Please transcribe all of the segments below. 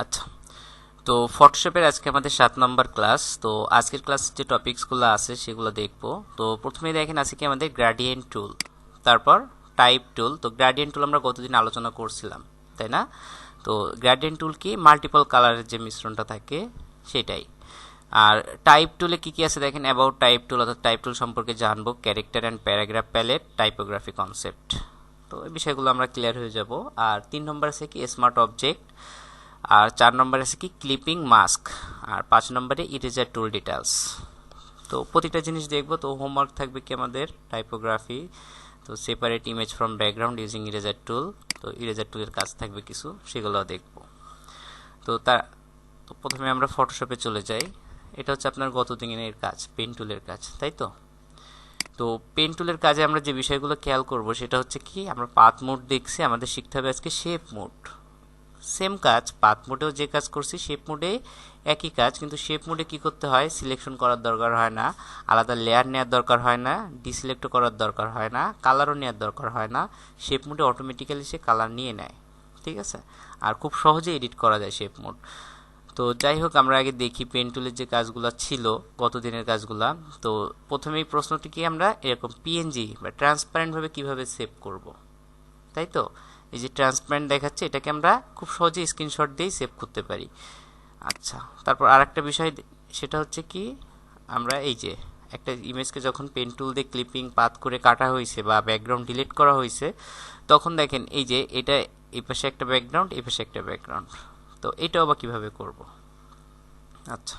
আচ্ছা, তো ফটোশপের আজকে আমাদের 7 নম্বর ক্লাস। তো আজকের ক্লাস যে টপিকসগুলো আছে সেগুলো দেখব। তো প্রথমে দেখেন আছে কি আমাদের গ্রেডিয়েন্ট টুল, তারপর টাইপ টুল। তো গ্রেডিয়েন্ট টুল আমরা গতদিন আলোচনা করছিলাম, তাই না? তো গ্রেডিয়েন্ট টুল কি মাল্টিপল কালারের যে মিশ্রণটা থাকে সেটাই। আর টাইপ টুলে কি কি আছে দেখেন, অ্যাবাউট টাইপ টুল, অর্থাৎ টাইপ টুল সম্পর্কে জানবো, character and paragraph palette, typography concept. তো এই বিষয়গুলো আমরা ক্লিয়ার হয়ে যাব। আর 3 নম্বর আছে কি স্মার্ট অবজেক্ট, আর 4 নম্বরে আছে কি ক্লিপিং মাস্ক, আর 5 নম্বরে ইরেজার টুল ডিটেলস। তো প্রতিটা জিনিস দেখবো। তো হোমওয়ার্ক থাকবে কি আমাদের টাইপোগ্রাফি, তো separate image from background using eraser tool. তো ইরেজার টুলের কাজ থাকবে কিছু, সেগুলো দেখবো। তো তো প্রথমে আমরা ফটোশপে চলে যাই। এটা হচ্ছে আপনার গত দিনের কাজ, পেন টুলের কাজ, তাই তো? তো পেন টুলের কাজে আমরা যে বিষয়গুলো খেয়াল করব সেটা হচ্ছে কি, আমরা পাথ মোড দেখছি, আমাদের শিখতে হবে আজকে শেপ মোড। সেম কাজ, পাথ মোডেও যে কাজ করছি শেপ মোডে একই কাজ, কিন্তু শেপ মোডে কি করতে হয়, সিলেকশন করার দরকার হয় না, আলাদা লেয়ার নেওয়ার দরকার হয় না, ডিসিলেক্ট করার দরকার হয় না, কালারও নেওয়ার দরকার হয় না। শেপ মোডে অটোমেটিক্যালি সে কালার নিয়ে নেয়, ঠিক আছে? আর খুব সহজে এডিট করা যায় শেপ মোড। তো যাই হোক, আমরা আগে দেখি পেন টুলের যে কাজগুলো ছিল গত দিনের কাজগুলা। তো প্রথমেই প্রশ্নটি কি, আমরা এরকম পিএনজি বা ট্রান্সপারেন্টভাবে কিভাবে সেভ করব, তাই তো? এই যে ট্রান্সপারেন্ট দেখাচ্ছে, এটাকে আমরা খুব সহজে স্ক্রিনশট দিয়েই সেভ করতে পারি। আচ্ছা, তারপর আরেকটা বিষয়, সেটা হচ্ছে কি, আমরা এই যে একটা ইমেজকে যখন পেন টুল দিয়ে ক্লিপিং পাথ করে কাটা হয়েছে বা ব্যাকগ্রাউন্ড ডিলিট করা হয়েছে, তখন দেখেন এই যে এটা এই পাশে একটা ব্যাকগ্রাউন্ড, এই পাশে একটা ব্যাকগ্রাউন্ড। তো এটাও আবার কিভাবে করব? আচ্ছা,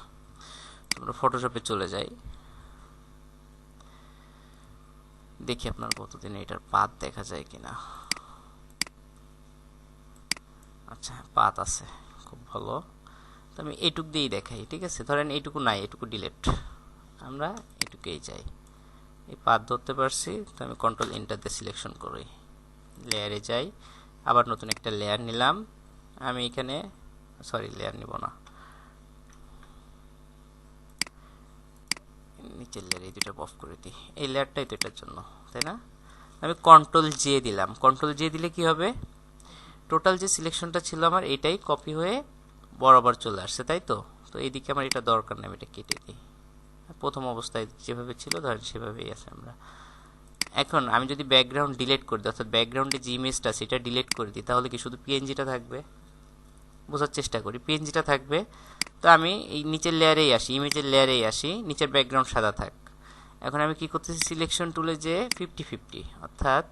আমরা ফটোশপে চলে যাই, দেখি আপনার কতদিনে এটার পাথ দেখা যায় কিনা। আচ্ছা, পাথ আছে, খুব ভালো। তো আমি এইটুক দিয়েই দেখাই, ঠিক আছে? ধরেন এইটুকু নাই, এইটুকু ডিলেট, আমরা এটুকুই চাই। এই পাথ ধরতে পারছি, তো আমি কন্ট্রোল এন্টার দিয়ে সিলেকশন করি, লেয়ারে যাই, আবার নতুন একটা লেয়ার নিলাম। আমি এখানে সরি, লেয়ার নিব না, নিচের লেয়ার এই দুটো অফ করে দিই, এই লেয়ারটাই তো এটার জন্য, তাই না? আমি কন্ট্রোল জে দিলাম। কন্ট্রোল জে দিলে কি হবে, টোটাল যে সিলেকশনটা ছিল আমার এটাই কপি হয়ে বরাবর চলে আসছে, তাই তো? তো এইদিকে আমার এটা দরকার নেই, আমি এটা কেটে দিই। প্রথম অবস্থায় যেভাবে ছিল ধরেন সেভাবেই আছে আমরা। এখন আমি যদি ব্যাকগ্রাউন্ড ডিলিট করে দিই, অর্থাৎ ব্যাকগ্রাউন্ডে যে ইমেজটা সেটা ডিলিট করে দিই, তাহলে কি শুধু পিএনজিটা থাকবে? বোঝার চেষ্টা করি, পিএনজিটা থাকবে। তো আমি এই নিচের লেয়ারেই আসি, ইমেজের লেয়ারেই আসি, নিচের ব্যাকগ্রাউন্ড সাদা থাক। এখন আমি কি করতেছি, সিলেকশন টুলে যে 50-50, অর্থাৎ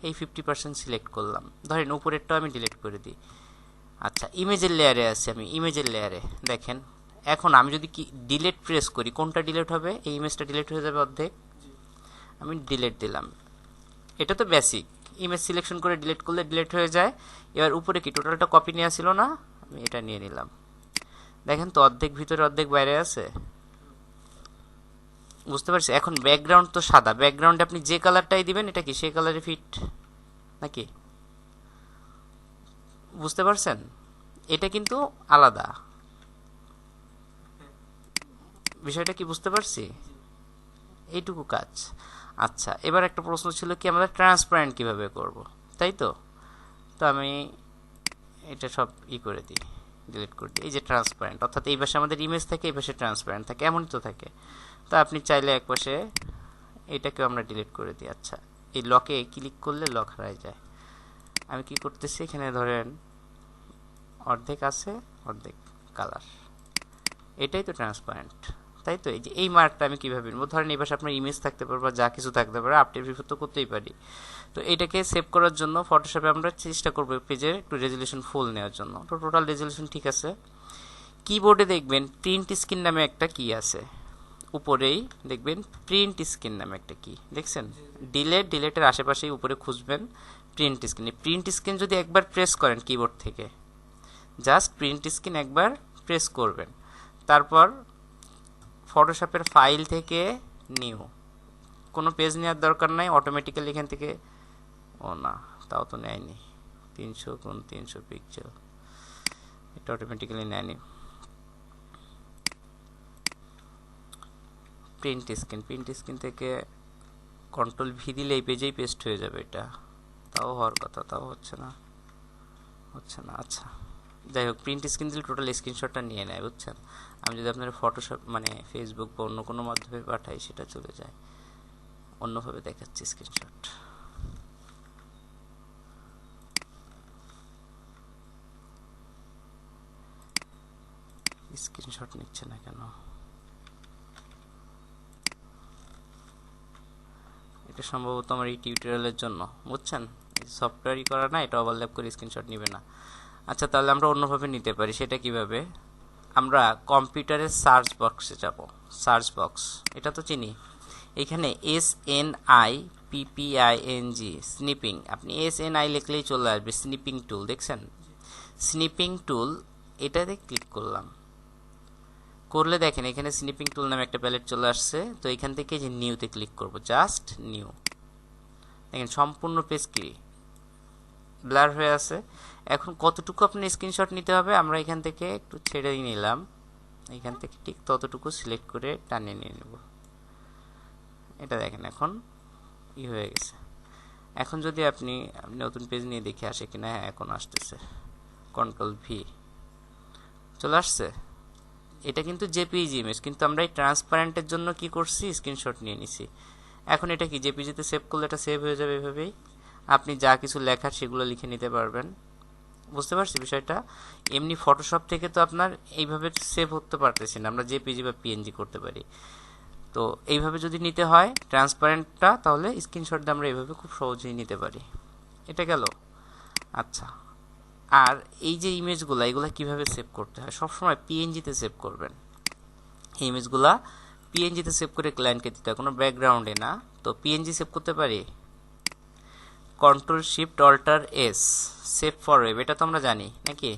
এই 50% সিলেক্ট করলাম। ধরেন উপরেরটাও আমি ডিলিট করে দিই। আচ্ছা, ইমেজের লেয়ারে আছি আমি, ইমেজের লেয়ারে দেখেন। এখন আমি যদি কি ডিলিট প্রেস করি, কোনটা ডিলিট হবে? এই ইমেজটা ডিলিট হয়ে যাবে অর্ধেক। আমি ডিলিট দিলাম। এটা তো বেসিক, ইমেজ সিলেকশন করে ডিলিট করলে ডিলিট হয়ে যায়। এবার উপরে কি টোটালটা কপি নেওয়া ছিল না, আমি এটা নিয়ে নিলাম। দেখেন তো অর্ধেক ভিতরে অর্ধেক বাইরে আছে, বুঝতে পারছি? এখন ব্যাকগ্রাউন্ড তো সাদা, ব্যাকগ্রাউন্ডে আপনি যে কালারটাই দিবেন এটা কি সেই কালারে ফিট নাকি? বুঝতে পারছেন? এটা কিন্তু আলাদা, বিষয়টা কি বুঝতে পারছি? এইটুকু কাজ। আচ্ছা, এবার একটা প্রশ্ন ছিল কি, আমরা ট্রান্সপারেন্ট কিভাবে করব, তাই তো? তো আমি এটা সব করে দিই, ডিলিট করে দিই। এই যে ট্রান্সপারেন্ট, অর্থাৎ এই পাশে আমাদের ইমেজ থাকে, এই পাশে ট্রান্সপারেন্ট থাকে, এমনই তো থাকে। তো আপনি চাইলে এক পাশে এটাকেও আমরা ডিলিট করে দিই। আচ্ছা, এই লকে ক্লিক করলে লক হারায় যায়। আমি কি করতেছি, এখানে ধরেন অর্ধেক আছে, অর্ধেক কালার, এটাই তো ট্রান্সপারেন্ট, তাই তো? এই যে এই মার্কটা আমি কীভাবে নেবো, ধরেন এই পাশে আপনার ইমেজ থাকতে পারে বা যা কিছু থাকতে পারে, আপডেট প্রিফার তো করতেই পারি। তো এটাকে সেভ করার জন্য ফটোশপে আমরা চেষ্টা করবো পেজের একটু রেজলিউশন ফুল নেওয়ার জন্য। তো টোটাল রেজলিউশন ঠিক আছে। কিবোর্ডে দেখবেন প্রিন্ট স্ক্রিন নামে একটা কি আছে, উপরেই দেখবেন প্রিন্ট স্ক্রিন নামে একটা কি দেখছেন, ডিলেটের আশেপাশেই উপরে খুঁজবেন প্রিন্ট স্ক্রিন। প্রিন্ট স্ক্রিন যদি একবার প্রেস করেন কিবোর্ড থেকে, জাস্ট প্রিন্ট স্ক্রিন একবার প্রেস করবেন, তারপর ফটোশপের ফাইল থেকে নিউ, কোনো পেজ নেওয়ার দরকার নাই, অটোমেটিক্যালি এখান থেকে, ও না তাও তো নেয়নি, 300x300 পিক্সেল, এটা অটোমেটিক্যালি নেয়নি। প্রিন্ট স্ক্রিন থেকে কন্ট্রোল ভি দিলে এই পেজেই পেস্ট হয়ে যাবে, এটা তাও হওয়ার কথা, তাও হচ্ছে না। আচ্ছা, যাই হোক প্রিন্ট স্ক্রিন দিলে টোটাল স্ক্রিনশটটা নিয়ে নেয়, বুঝছেন। আমি যদি আপনার ফটোশপ মানে ফেসবুক বা অন্য কোনো মাধ্যমে পাঠাই সেটা চলে যায়, অন্যভাবে দেখাচ্ছি স্ক্রিনশট। স্ক্রিনশট নিচ্ছে না কেন? এটা সম্ভবত আমার এই টিউটোরিয়ালের জন্য, বুঝছেন। সফটওয়্যারই করা না, এটা ওভারল্যাপ করে স্ক্রিনশট নেবে না। আচ্ছা, তাহলে আমরা অন্যভাবে নিতে পারি। সেটা কিভাবে? আমরা কম্পিউটারের সার্চ বক্সে যাব। সার্চ বক্স এটা তো চিনি। এখানে SNIPPING স্নিপিং, আপনি SNI লিখলেই চলে আসবে। স্নিপিং টুল দেখছেন, স্নিপিং টুল, এটাতে ক্লিক করলাম। করলে দেখেন এখানে স্নিপিং টুল নামে একটা প্যালেট চলে আসছে। তো এখান থেকে যে নিউতে ক্লিক করব, জাস্ট নিউ। দেখেন সম্পূর্ণ পেজ কি ব্লার হয়ে আছে। এখন কতটুকু আপনি স্ক্রিনশট নিতে হবে, আমরা এখান থেকে একটু ছেড়ে নিলাম, এখান থেকে ঠিক ততটুকু সিলেক্ট করে টানিয়ে নিয়ে নেব। এটা দেখেন এখন হয়ে গেছে। এখন যদি আপনি নতুন পেজ নিয়ে দেখে আসে কিনা, হ্যাঁ এখন আসতেছে, Ctrl+V চলে আসছে। এটা কিন্তু জেপিজি ইমেজ, কিন্তু আমরা এই ট্রান্সপারেন্টের জন্য কি করছি, স্ক্রিনশট নিয়ে নিছি। এখন এটা কি জেপিজিতে সেভ করলে এটা সেভ হয়ে যাবে। এভাবেই আপনি যা কিছু লেখার সেগুলো লিখে নিতে পারবেন। বুঝতে পারছি বিষয়টা। এমনি ফটোশপ থেকে তো আপনার এইভাবে সেভ করতে পারতেছি না, আমরা জেপিজি বা পিএনজি করতে পারি। তো এইভাবে যদি নিতে হয় ট্রান্সপারেন্টটা, তাহলে স্ক্রিনশট দিয়ে আমরা এইভাবে খুব সহজেই নিতে পারি। এটা গেল। আচ্ছা, আর এই যে ইমেজগুলো, এগুলো কিভাবে সেভ করতে হয়? সবসময় পিএনজিতে সেভ করবেন। এই ইমেজগুলা পিএনজিতে সেভ করে ক্লায়েন্টকে দিতে হয়, কোনো ব্যাকগ্রাউন্ডে না। তো পিএনজি সেভ করতে পারি, Ctrl+Shift+Alt+S সেভ ফর ওয়েব, এটা তো আমরা জানি নাকি।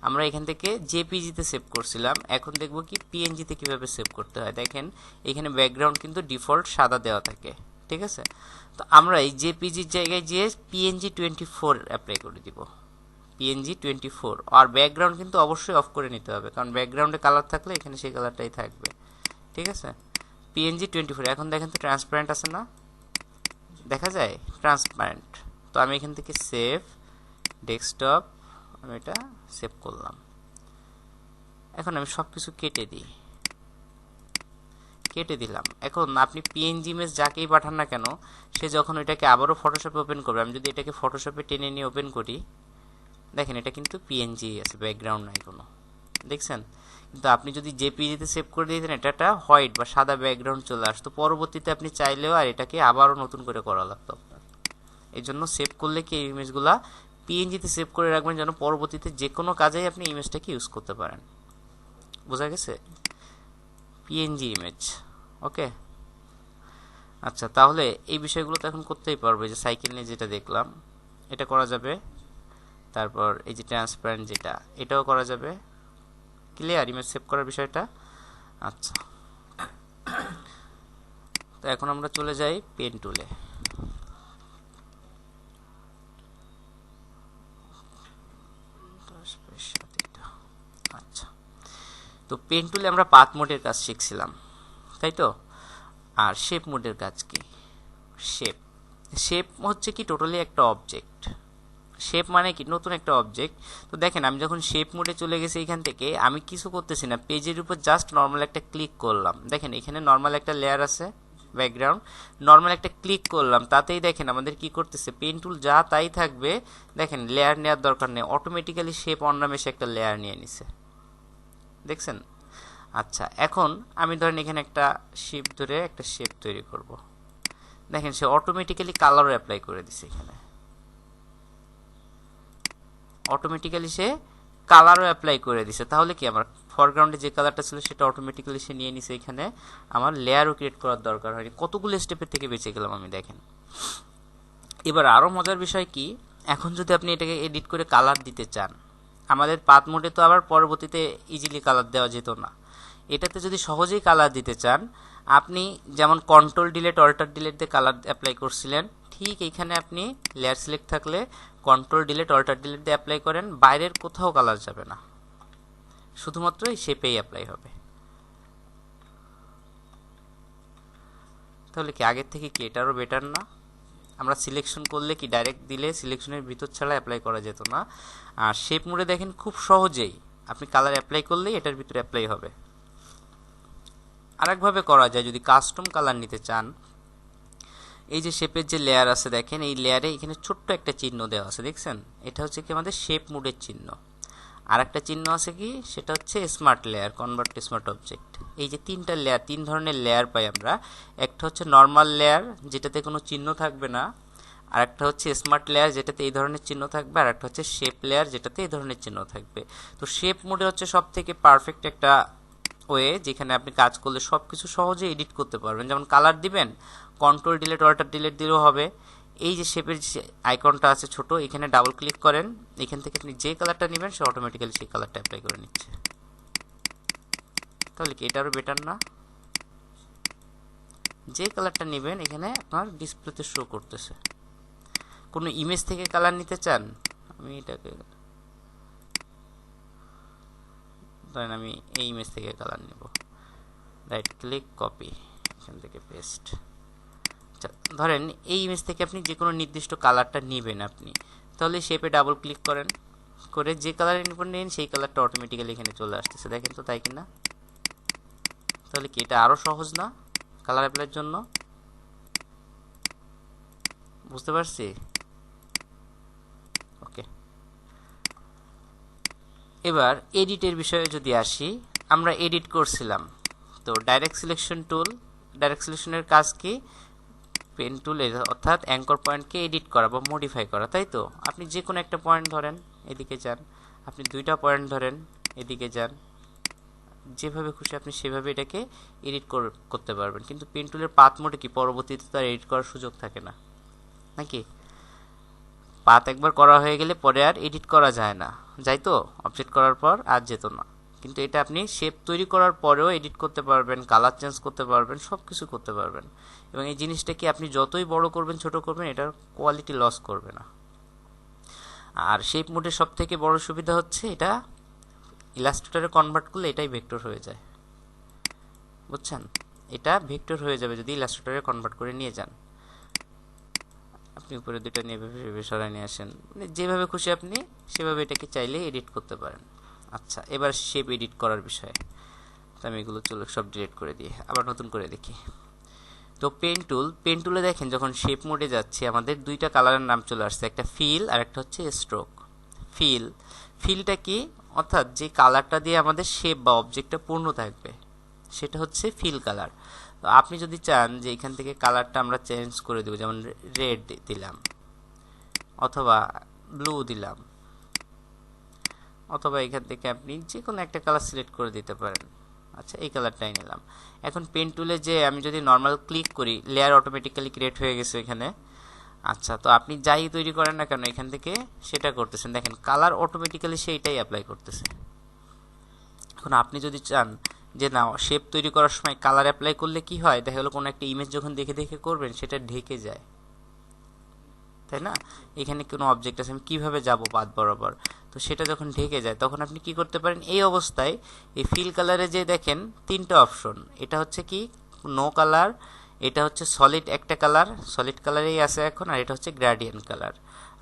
আমরা এখান থেকে জেপিজিতে সেভ করছিলাম, এখন দেখব কি পিএনজিতে কিভাবে সেভ করতে হয়। দেখেন এখানে ব্যাকগ্রাউন্ড কিন্তু ডিফল্ট সাদা দেওয়া থাকে, ঠিক আছে। তো আমরা এই জেপিজির জায়গায় যে PNG24 অ্যাপ্লাই করে দিব, PNG24। আর ব্যাকগ্রাউন্ড কিন্তু অবশ্যই অফ করে নিতে হবে, কারণ ব্যাকগ্রাউন্ডে কালার থাকলে এখানে সেই কালারটাই থাকবে, ঠিক আছে। PNG24। এখন দেখেন তো ট্রান্সপারেন্ট আছে না, দেখা যায় ট্রান্সপারেন্ট। তো আমি এখান থেকে সেভ ডেস্কটপ, আমি এটা সেভ করলাম। এখন আমি সব কিছু কেটে দিলাম। এখন আপনি পিএনজি ইমেজ যাকেই পাঠান না কেন, সে যখন এটাকে আবারও ফটোশপে ওপেন করবে, আমি যদি এটাকে ফটোশপে টেনে নিয়ে ওপেন করি, দেখেন এটা কিন্তু পিএনজি আছে, ব্যাকগ্রাউন্ড নাই কোনো, দেখছেন। কিন্তু আপনি যদি জেপিজিতে সেভ করে দিতেন, এটা একটা হোয়াইট বা সাদা ব্যাকগ্রাউন্ড চলে আসতো। পরবর্তীতে আপনি চাইলেও আর এটাকে আবারও নতুন করে করা লাগতো আপনার। এই জন্য সেভ করলে কি এই ইমেজগুলা পিএনজিতে সেভ করে রাখবেন, যেন পরবর্তীতে যে কোনো কাজেই আপনি ইমেজটাকে ইউজ করতে পারেন। বোঝা গেছে? পিএনজি ইমেজ, ওকে। আচ্ছা, তাহলে এই বিষয়গুলো তো এখন করতেই পারবে। যে সাইকেল নিয়ে যেটা দেখলাম, এটা করা যাবে। তারপর এই যে ট্রান্সপারেন্ট যেটা, এটাও করা যাবে। ক্লিয়ার ইমেজ সেভ করার বিষয়টা? আচ্ছা, তো এখন আমরা চলে যাই পেন টুলে। আচ্ছা, তো পেন টুলে আমরা পাথ মোডের কাজ শিখছিলাম, তাই তো। আর শেপ মোডের কাজ কি? শেপ হচ্ছে কি টোটালি একটা অবজেক্ট। শেপ মানে কি? নতুন একটা অবজেক্ট। তো দেখেন আমি যখন শেপ মোডে চলে গেছি, এখান থেকে আমি কিছু করতেছি না, পেজের উপর জাস্ট নর্মাল একটা ক্লিক করলাম। দেখেন এখানে নর্মাল একটা লেয়ার আছে, ব্যাকগ্রাউন্ড, নর্মাল একটা ক্লিক করলাম, তাতেই দেখেন আমাদের কি করতেছে, পেন টুল যা তাই থাকবে। দেখেন লেয়ার নেওয়ার দরকার নেই, অটোমেটিক্যালি শেপ অর্নামেশে একটা লেয়ার নিয়ে নিছে, দেখছেন। আচ্ছা, এখন আমি ধরেন এখানে একটা শেপ ধরে একটা শেপ তৈরি করব। দেখেন সে অটোমেটিক্যালি কালারও অ্যাপ্লাই করে দিছে, এখানে অটোমেটিক্যালি সে কালারও অ্যাপ্লাই করে দিছে। তাহলে কি আমার ফরগ্রাউন্ডে যে কালারটা ছিল সেটা অটোমেটিক্যালি সে নিয়ে নিছে, এখানে আমার লেয়ারও ক্রিয়েট করার দরকার হয়নি। কতগুলো স্টেপের থেকে বেঁচে গেলাম আমি, দেখেন। এবার আরও মজার বিষয় কি, এখন যদি আপনি এটাকে এডিট করে কালার দিতে চান, আমাদের পাথ মোডে তো আবার পরবর্তীতে ইজিলি কালার দেওয়া যেত না। এটাতে যদি সহজেই কালার দিতে চান, আপনি যেমন Ctrl+Delete+Alt+Delete দিয়ে কালার অ্যাপ্লাই করছিলেন, ঠিক এখানে আপনি লেয়ার সিলেক্ট থাকলে Ctrl+Delete+Alt+Delete দিয়ে অ্যাপ্লাই করেন, বাইরের কোথাও কালার যাবে না, শুধুমাত্র এই শেপেই অ্যাপ্লাই হবে। তাহলে কি আগের থেকে কি এটা আরও বেটার না? আমরা সিলেকশন করলে কি ডাইরেক্ট দিলে সিলেকশনের ভিতর ছাড়া অ্যাপ্লাই করা যেত না। আর শেপ মোডে দেখেন খুব সহজেই আপনি কালার অ্যাপ্লাই করলেই এটার ভিতরে অ্যাপ্লাই হবে। আরেকভাবে করা যায়, যদি কাস্টম কালার নিতে চান, এই যে শেপের যে লেয়ার আছে দেখেন, এই লেয়ারে এখানে ছোট্ট একটা চিহ্ন দেওয়া আছে, দেখছেন? এটা হচ্ছে কি আমাদের শেপ মোডের চিহ্ন। আর একটা চিহ্ন আছে কি, সেটা হচ্ছে smart layer, convert to smart object. এই যে তিনটা লেয়ার, তিন ধরনের লেয়ার পাই আমরা। একটা হচ্ছে নর্মাল লেয়ার, যেটাতে কোনো চিহ্ন থাকবে না। আর একটা হচ্ছে স্মার্ট লেয়ার, যেটাতে এই ধরনের চিহ্ন থাকবে। আর একটা হচ্ছে শেপ লেয়ার, যেটাতে এই ধরনের চিহ্ন থাকবে। তো শেপ মোডে হচ্ছে সব থেকে পারফেক্ট একটা ওয়ে, যেখানে আপনি কাজ করলে সব কিছু সহজে এডিট করতে পারবেন। যেমন কালার দিবেন, কন্ট্রোল ডিলিট অল্টার ডিলিট দিলেও হবে। এই যে শেপের যে আইকনটা আছে ছোট, এখানে ডাবল ক্লিক করেন, এখান থেকে আপনি যে কালারটা নেবেন সে অটোমেটিক্যালি সেই কালারটা অ্যাপ্লাই করে নিচ্ছে। তাহলে কি এটা আরও বেটার না? যে কালারটা নেবেন এখানে আপনার ডিসপ্লেতে শো করতেছে। কোনো ইমেজ থেকে কালার নিতে চান, আমি এটাকে ধরেন আমি এই ইমেজ থেকে কালার নেব, রাইট ক্লিক কপি, এখান থেকে পেস্ট। আচ্ছা, ধরেন এই ইমেজ থেকে আপনি যে কোনো নির্দিষ্ট কালারটা নেবেন আপনি, তাহলে শেপে ডাবল ক্লিক করেন, করে যে কালারের উপর নেন সেই কালারটা অটোমেটিক্যালি এখানে চলে আসতেছে। দেখেন তো, তাই কিনা? তাহলে কি এটা আরও সহজ না কালার অ্যাপ্লাইয়ের জন্য? বুঝতে পারছি? ওকে, এবার এডিটের বিষয়ে যদি আসি, আমরা এডিট করছিলাম, তো ডাইরেক্ট সিলেকশন টুল, ডাইরেক্ট সিলেকশনের কাজ কি? পেন টুল, অর্থাৎ অ্যাঙ্কর পয়েন্টকে এডিট করা বা মডিফাই করা, তাই তো? আপনি যে কোনো একটা পয়েন্ট ধরেন, এদিকে যান, আপনি দুইটা পয়েন্ট ধরেন, এদিকে যান, যেভাবে খুশি আপনি সেভাবে এটাকে এডিট করতে পারবেন। কিন্তু পেন টুলের পাথ মোডে কি পরবর্তীতে তার এডিট করার সুযোগ থাকে না, নাকি? পাথ একবার করা হয়ে গেলে পরে আর এডিট করা যায় না, যাই তো? অবজেক্ট করার পর আর যেত না। কিন্তু এটা আপনি শেপ তৈরি করার পরেও এডিট করতে পারবেন, কালার চেঞ্জ করতে পারবেন, সব কিছু করতে পারবেন। এবং এই জিনিসটা কি আপনি যতই বড় করবেন ছোট করবেন, এটার কোয়ালিটি লস করবে না। আর শেপ মোডের সব থেকে বড় সুবিধা হচ্ছে এটা ইলাস্ট্রেটরে কনভার্ট করলে এটাই ভেক্টর হয়ে যায়, বুঝছেন? এটা ভেক্টর হয়ে যাবে যদি ইলাস্ট্রেটরে কনভার্ট করে নিয়ে যান। আপনি উপরে দুটো নিয়ে সরাই নিয়ে আসেন, মানে যেভাবে খুশি আপনি সেভাবে এটাকে চাইলে এডিট করতে পারেন। আচ্ছা, এবার শেপ এডিট করার বিষয়ে তো আমি এগুলো চলো সব ডিলিট করে দিয়ে আবার নতুন করে দেখি। তো পেন টুল, পেন টুলে দেখেন যখন শেপ মোডে যাচ্ছে আমাদের দুইটা কালারের নাম চলে আসছে, একটা ফিল আর একটা হচ্ছে স্ট্রোক। ফিল, ফিলটা কি? অর্থাৎ যে কালারটা দিয়ে আমাদের শেপ বা অবজেক্টটা পূর্ণ থাকবে সেটা হচ্ছে ফিল কালার। তো আপনি যদি চান যে এখান থেকে কালারটা আমরা চেঞ্জ করে দেবো, যেমন রেড দিলাম, অথবা ব্লু দিলাম, অথবা এখান থেকে আপনি যে কোনো একটা কালার সিলেক্ট করে দিতে পারেন। আচ্ছা, এই কালারটাই নিলাম। এখন পেন টুলে যে আমি যদি নর্মাল ক্লিক করি, লেয়ার অটোমেটিক্যালি ক্রিয়েট হয়ে গেছে এখানে। আচ্ছা, তো আপনি যাই তৈরি করেন না কেন এখান থেকে সেটা করতেছেন, দেখেন কালার অটোমেটিক্যালি সেইটাই অ্যাপ্লাই করতেছে। এখন আপনি যদি চান যে না, শেপ তৈরি করার সময় কালার অ্যাপ্লাই করলে কি হয়, দেখা গেলো কোনো একটা ইমেজ যখন দেখে দেখে করবেন সেটা ঢেকে যায়, তাই না? এখানে কোনো অবজেক্ট আছে, আমি কীভাবে যাব পাত বরাবর, তো সেটা যখন ঢেকে যায় তখন আপনি কি করতে পারেন, এই অবস্থায় এই ফিল কালারে যে দেখেন তিনটা অপশন, এটা হচ্ছে কি নো কালার, এটা হচ্ছে সলিড একটা কালার, সলিড কালারেই আছে এখন, আর এটা হচ্ছে গ্রেডিয়েন্ট কালার,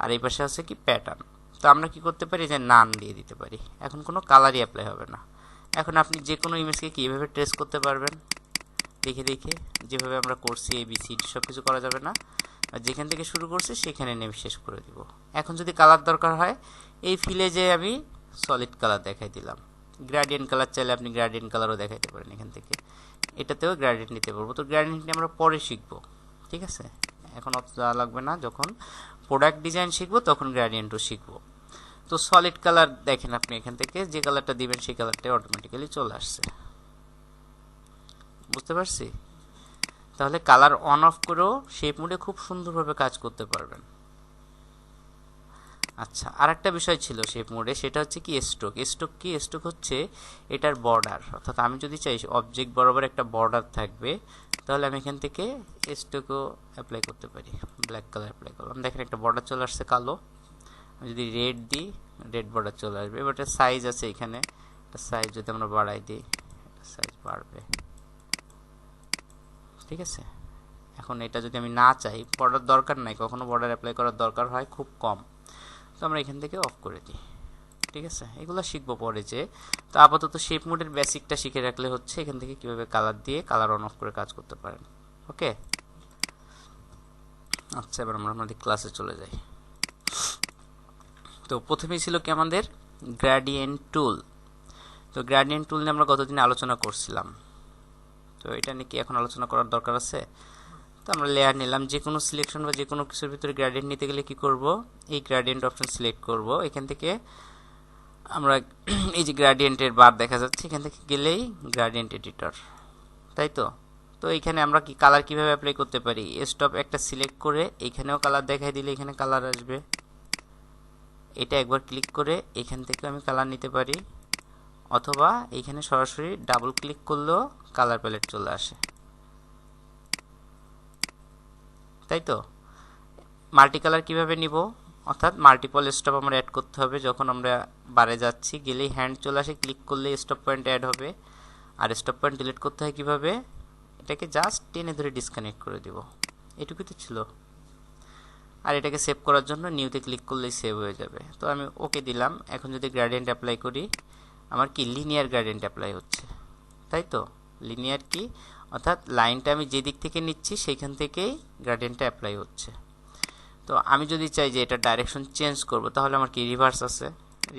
আর এই পাশে আছে কি প্যাটার্ন। তো আমরা কি করতে পারি যে নান দিয়ে দিতে পারি, এখন কোনো কালারই অ্যাপ্লাই হবে না। এখন আপনি যে কোনো ইমেজকে কীভাবে ট্রেস করতে পারবেন, দেখে দেখে যেভাবে আমরা করছি ABC সব কিছু করা যাবে না, আর যেখান থেকে শুরু করছি সেখানে নেমে শেষ করে দিব। এখন যদি কালার দরকার হয়, এই ফিলে যে আমি সলিড কালার দেখাই দিলাম, গ্রেডিয়েন্ট কালার চাইলে আপনি গ্রেডিয়েন্ট কালারও দেখাইতে পারেন এখান থেকে, এটাতেও গ্রেডিয়েন্ট নিতে পারবো। তো গ্রেডিয়েন্ট নিয়ে আমরা পরে শিখবো, ঠিক আছে? এখন অত যাওয়া লাগবে না, যখন প্রোডাক্ট ডিজাইন শিখবো তখন গ্রেডিয়েন্টও শিখবো। তো সলিড কালার দেখেন আপনি এখান থেকে যে কালারটা দিবেন সেই কালারটাই অটোমেটিক্যালি চলে আসছে, বুঝতে পারছি? তাহলে কালার অন অফ করেও শেপ মোডে খুব সুন্দরভাবে কাজ করতে পারবেন। আচ্ছা, আর একটা বিষয় ছিল শেপ মোডে, সেটা হচ্ছে কি স্ট্রোক। স্ট্রোক কি? স্ট্রোক হচ্ছে এটার বর্ডার, অর্থাৎ আমি যদি চাই অবজেক্ট বরাবর একটা বর্ডার থাকবে, তাহলে আমি এখান থেকে স্ট্রোকও অ্যাপ্লাই করতে পারি। ব্ল্যাক কালার অ্যাপ্লাই করলাম, দেখেন একটা বর্ডার চলে আসছে কালো। আমি যদি রেড দিই, রেড বর্ডার চলে আসবে। এবার একটা সাইজ আছে এখানে, সাইজ যদি আমরা বাড়াই দিই সাইজ বাড়বে, ঠিক আছে? এখন এটা যদি আমি না চাই, বর্ডার দরকার নাই, কখনো বর্ডার অ্যাপ্লাই করার দরকার হয় খুব কম, তো আমরা এখান থেকে অফ করে দিই। ঠিক আছে, এগুলো শিখবো পরে যে। তো আপাতত শেপ মোডের বেসিকটা শিখে রাখলে হচ্ছে এখান থেকে কিভাবে কালার দিয়ে কালার অন অফ করে কাজ করতে পারেন। ওকে, আচ্ছা এবার আমরা আমাদের ক্লাসে চলে যাই। তো প্রথমেই ছিল কি আমাদের গ্রেডিয়েন্ট টুল। তো গ্রেডিয়েন্ট টুল নিয়ে আমরা গতদিন আলোচনা করছিলাম, তো এটা নিয়ে কি এখন আলোচনা করার দরকার আছে? তো আমরা লেয়ার নিলাম, যে কোনো সিলেকশন বা যে কোনো কিছুর ভিতরে গ্রেডিয়েন্ট নিতে গেলে কি করব, এই গ্রেডিয়েন্ট অপশন সিলেক্ট করব। এখান থেকে আমরা এই যে গ্রেডিয়েন্টের বার দেখা যাচ্ছে, এখান থেকে গেলেই গ্রেডিয়েন্ট এডিটর, তাই তো। তো এইখানে আমরা কি কালার কিভাবে অ্যাপ্লাই করতে পারি, স্টপ একটা সিলেক্ট করে এইখানেও কালার দেখাই দিলে এখানে কালার আসবে। এটা একবার ক্লিক করে এখান থেকে আমি কালার নিতে পারি, অথবা এইখানে সরাসরি ডাবল ক্লিক করলেও কালার প্যালেট চলে আসে, তাই তো। মাল্টি কালার কিভাবে নিব, অর্থাৎ মাল্টিপল স্টপ আমরা অ্যাড করতে হবে। যখন আমরা বারে যাচ্ছি গেলেই হ্যান্ড চলে আসে, ক্লিক করলে স্টপ পয়েন্ট অ্যাড হবে। আর স্টপ পয়েন্ট ডিলিট করতে হয় কিভাবে, এটাকে জাস্ট টেনে ধরে ডিসকানেক্ট করে দিব, এটুকুই তো ছিল। আর এটাকে সেভ করার জন্য নিউতে ক্লিক করলেই সেভ হয়ে যাবে। তো আমি ওকে দিলাম। এখন যদি গ্রেডিয়েন্ট অ্যাপ্লাই করি, আমার কি লিনিয়ার গ্রেডিয়েন্ট অ্যাপ্লাই হচ্ছে, তাই তো। লিনিয়ার কি, অর্থাৎ লাইনটা আমি যে দিক থেকে নিচ্ছি সেইখান থেকেই গ্রেডিয়েন্টটা অ্যাপ্লাই হচ্ছে। তো আমি যদি চাই যে এটা ডাইরেকশন চেঞ্জ করব, তাহলে আমার কি রিভার্স আছে,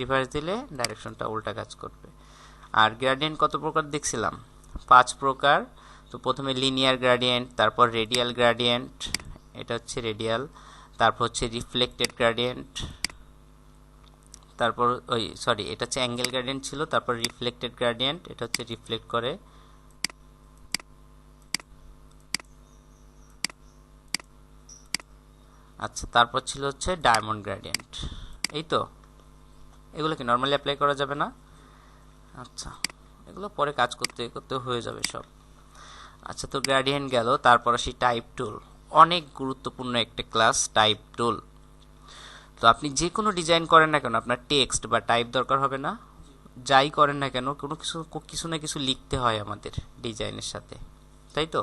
রিভার্স দিলে ডাইরেকশনটা উল্টা কাজ করবে। আর গ্রেডিয়েন্ট কত প্রকার দেখছিলাম, 5 প্রকার। তো প্রথমে লিনিয়ার গ্রেডিয়েন্ট, তারপর রেডিয়াল গ্রেডিয়েন্ট, এটা হচ্ছে রেডিয়াল, তারপর হচ্ছে রিফ্লেক্টেড গ্রেডিয়েন্ট, তারপর এটা হচ্ছে অ্যাঙ্গেল গ্রেডিয়েন্ট ছিল, তারপর রিফ্লেক্টেড গ্রেডিয়েন্ট, এটা হচ্ছে রিফ্লেক্ট করে। আচ্ছা, তারপর ছিল হচ্ছে ডায়মন্ড গ্রেডিয়েন্ট। এই তো, এগুলো কি নর্মালি অ্যাপ্লাই করা যাবে না? আচ্ছা, এগুলো পরে কাজ করতে করতে হয়ে যাবে সব। আচ্ছা, তো গ্রেডিয়েন্ট গেল, তারপর আসি টাইপ টুল। অনেক গুরুত্বপূর্ণ একটা ক্লাস টাইপ টুল। তো আপনি যে কোনো ডিজাইন করেন না কেন, আপনার টেক্সট বা টাইপ দরকার হবে না। যাই করেন না কেন, কোনো কিছু না কিছু লিখতে হয় আমাদের ডিজাইনের সাথে, তাই তো।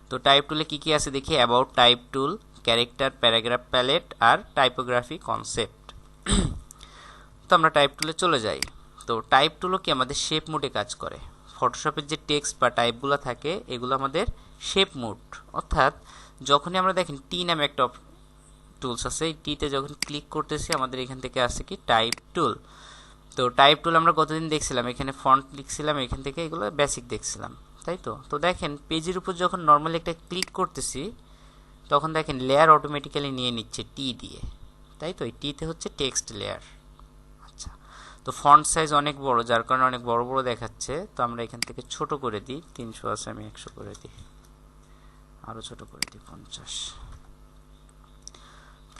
তো টাইপ টুলে কি কি আছে দেখি। About type tool, character, paragraph palette আর টাইপোগ্রাফি কনসেপ্ট। তো আমরা টাইপ টুলে চলে যাই। তো টাইপ টুলও কি আমাদের শেপ মোডে কাজ করে। ফটোশপের যে টেক্সট বা টাইপগুলো থাকে এগুলো আমাদের শেপ মোড, অর্থাৎ যখনই আমরা দেখেন টি নামে একটা টুলস আছে, এই টিতে যখন ক্লিক করতেছি আমাদের এখান থেকে আসে কি টাইপ টুল। তো টাইপ টুল আমরা কতদিন দেখছিলাম, এখানে ফন্ট লিখছিলাম, এখান থেকে এগুলো বেসিক দেখছিলাম, তাই তো। তো দেখেন পেজের উপর যখন নর্মালি একটা ক্লিক করতেছি, তখন দেখেন লেয়ার অটোমেটিক্যালি নিয়ে নিচ্ছে টি দিয়ে, তাই তো। এই টিতে হচ্ছে টেক্সট লেয়ার। আচ্ছা, তো ফন্ট সাইজ অনেক বড়, যার কারণে অনেক বড় বড় দেখাচ্ছে। তো আমরা এখান থেকে ছোট করে দিই, 300 আছে, আমি 100 করে দিই, আরও ছোট করে দিই 50।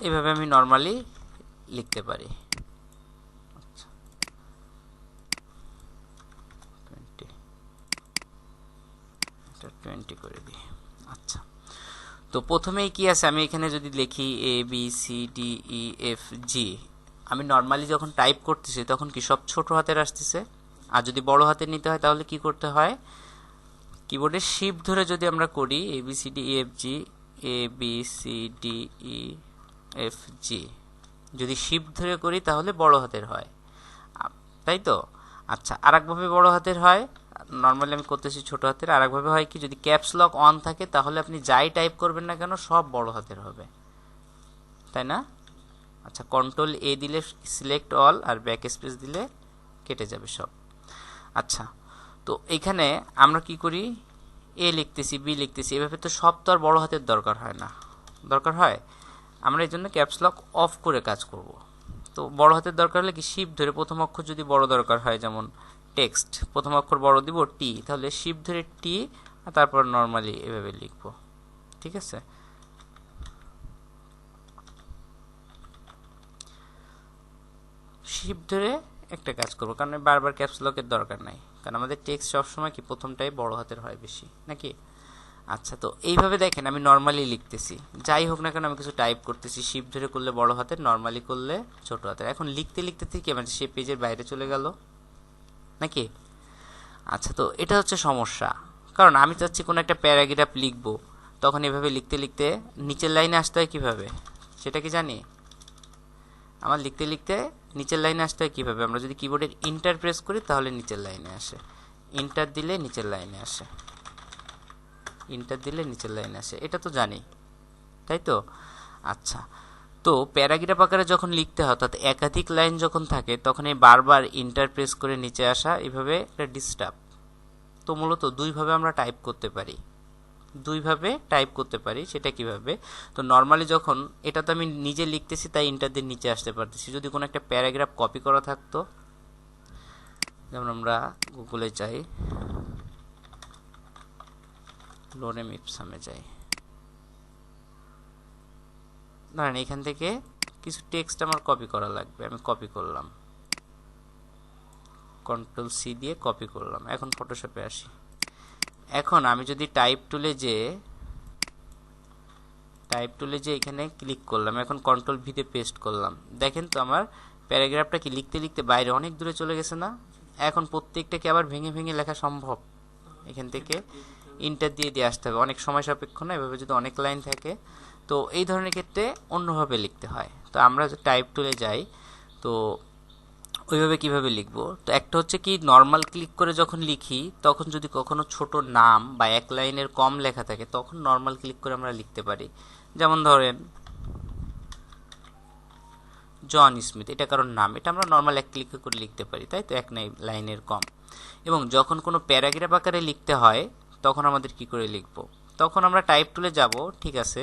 এইভাবে আমি নর্মালি লিখতে পারি। আচ্ছা, 20 করে দিই। আচ্ছা, তো প্রথমেই কি আছে, আমি এখানে যদি লিখি ABCDEFG, আমি নর্মালি যখন টাইপ করতেছি তখন কি সব ছোট হাতের আসতেছে। আর যদি বড় হাতের নিতে হয় তাহলে কি করতে হয়, কিবোর্ডে শিফট ধরে যদি আমরা করি ABCDEFG, যদি শিফট ধরে করি তাহলে বড় হাতের হয়, তাই তো। আচ্ছা, আরেকভাবে বড় হাতের হয়, নর্মালি আমি করতেছি ছোট হাতের। আরেকভাবে হয় কি, যদি ক্যাপস লক অন থাকে তাহলে আপনি যাই টাইপ করবেন না কেন সব বড় হাতের হবে, তাই না। আচ্ছা, কন্ট্রোল A দিলে সিলেক্ট অল, আর ব্যাক স্পেস দিলে কেটে যাবে সব। আচ্ছা, তো এইখানে আমরা কি করি, A লিখতেছি, B লিখতেছি, এভাবে তো সব তো আর বড় হাতের দরকার হয় না, দরকার হয়। আমরা এই জন্য ক্যাপস লক অফ করে কাজ করব। তো বড় হাতের দরকার হলে কি, শিফট ধরে প্রথম অক্ষর যদি বড় দরকার হয়, যেমন টেক্সট প্রথম অক্ষর বড় দিব টি, তাহলে শিফট ধরে টি, আর তারপর নর্মালি এভাবে লিখব, ঠিক আছে। শিফট ধরে একটা কাজ করব, কারণ বারবার ক্যাপস লকের দরকার নাই, কারণ আমাদের টেক্সট সবসময় কি প্রথমটাই বড় হাতের হয় বেশি, নাকি। আচ্ছা, তো এইভাবে দেখেন আমি নর্মালি লিখতেছি, যাই হোক না কেন আমি কিছু টাইপ করতেছি, শিফট ধরে করলে বড় হাতের, নর্মালি করলে ছোট হাতের। এখন লিখতে লিখতে থেকে মানে সে পেজের বাইরে চলে গেল, নাকি। আচ্ছা, তো এটা হচ্ছে সমস্যা, কারণ আমি চাচ্ছি কোনো একটা প্যারাগ্রাফ লিখবো, তখন এভাবে লিখতে লিখতে নিচের লাইনে আসতে হয় কীভাবে সেটা কি জানি? আমার লিখতে লিখতে নিচের লাইনে আসতে হয় কীভাবে? আমরা যদি কিবোর্ডের ইন্টার প্রেস করি তাহলে নিচের লাইনে আসে, ইন্টার দিলে নিচের লাইনে আসে, ইন্টার দিলে নিচের লাইনে আসে, এটা তো জানি, তাই তো? আচ্ছা, তো প্যারাগ্রাফ আকারে যখন লিখতে হয় অর্থাৎ একাধিক লাইন যখন থাকে তখন এই বারবার ইন্টার প্রেস করে নিচে আসা এভাবে এটা ডিস্টার্ব। তো মূলত দুইভাবে আমরা টাইপ করতে পারি, দুইভাবে টাইপ করতে পারি। সেটা কিভাবে? তো নর্মালি যখন এটা তো আমি নিজে লিখতেছি তাই ইন্টার দিয়ে নিচে আসতে পারতেছি। যদি কোনো একটা প্যারাগ্রাফ কপি করা থাকতো, যেমন আমরা গুগলে যাই, লোরেম ইপসামে যাই, ধরেন এখান থেকে কিছু টেক্সট আমার কপি করা লাগবে, আমি কপি করলাম, কন্ট্রোল সি দিয়ে কপি করলাম। এখন ফটোশপে আসি। এখন আমি যদি টাইপ টুলে যে এখানে ক্লিক করলাম, এখন কন্ট্রোল ভিতে পেস্ট করলাম, দেখেন তো আমার প্যারাগ্রাফটা কি লিখতে লিখতে বাইরে অনেক দূরে চলে গেছে না? এখন প্রত্যেকটাকে আবার ভেঙে ভেঙে লেখা সম্ভব? এখান থেকে ইন্টার দিয়ে দিয়ে আসতে হবে, অনেক সময় সাপেক্ষ না। এভাবে যদি অনেক লাইন থাকে তো এই ধরনের ক্ষেত্রে অন্যভাবে লিখতে হয়। তো আমরা টাইপ টুলে যাই, তো ওইভাবে কিভাবে লিখবো? তো একটা হচ্ছে কি, নর্মাল ক্লিক করে যখন লিখি তখন যদি কখনো ছোট নাম বা এক লাইনের কম লেখা থাকে তখন নর্মাল ক্লিক করে আমরা লিখতে পারি। যেমন ধরেন জন স্মিথ, এটা কারণ নাম, এটা আমরা নর্মাল এক ক্লিক করে লিখতে পারি, তাই তো, এক লাইনের কম। এবং যখন কোনো প্যারাগ্রাফ আকারে লিখতে হয় তখন আমাদের কি করে লিখবো? তখন আমরা টাইপ টুলে যাব, ঠিক আছে,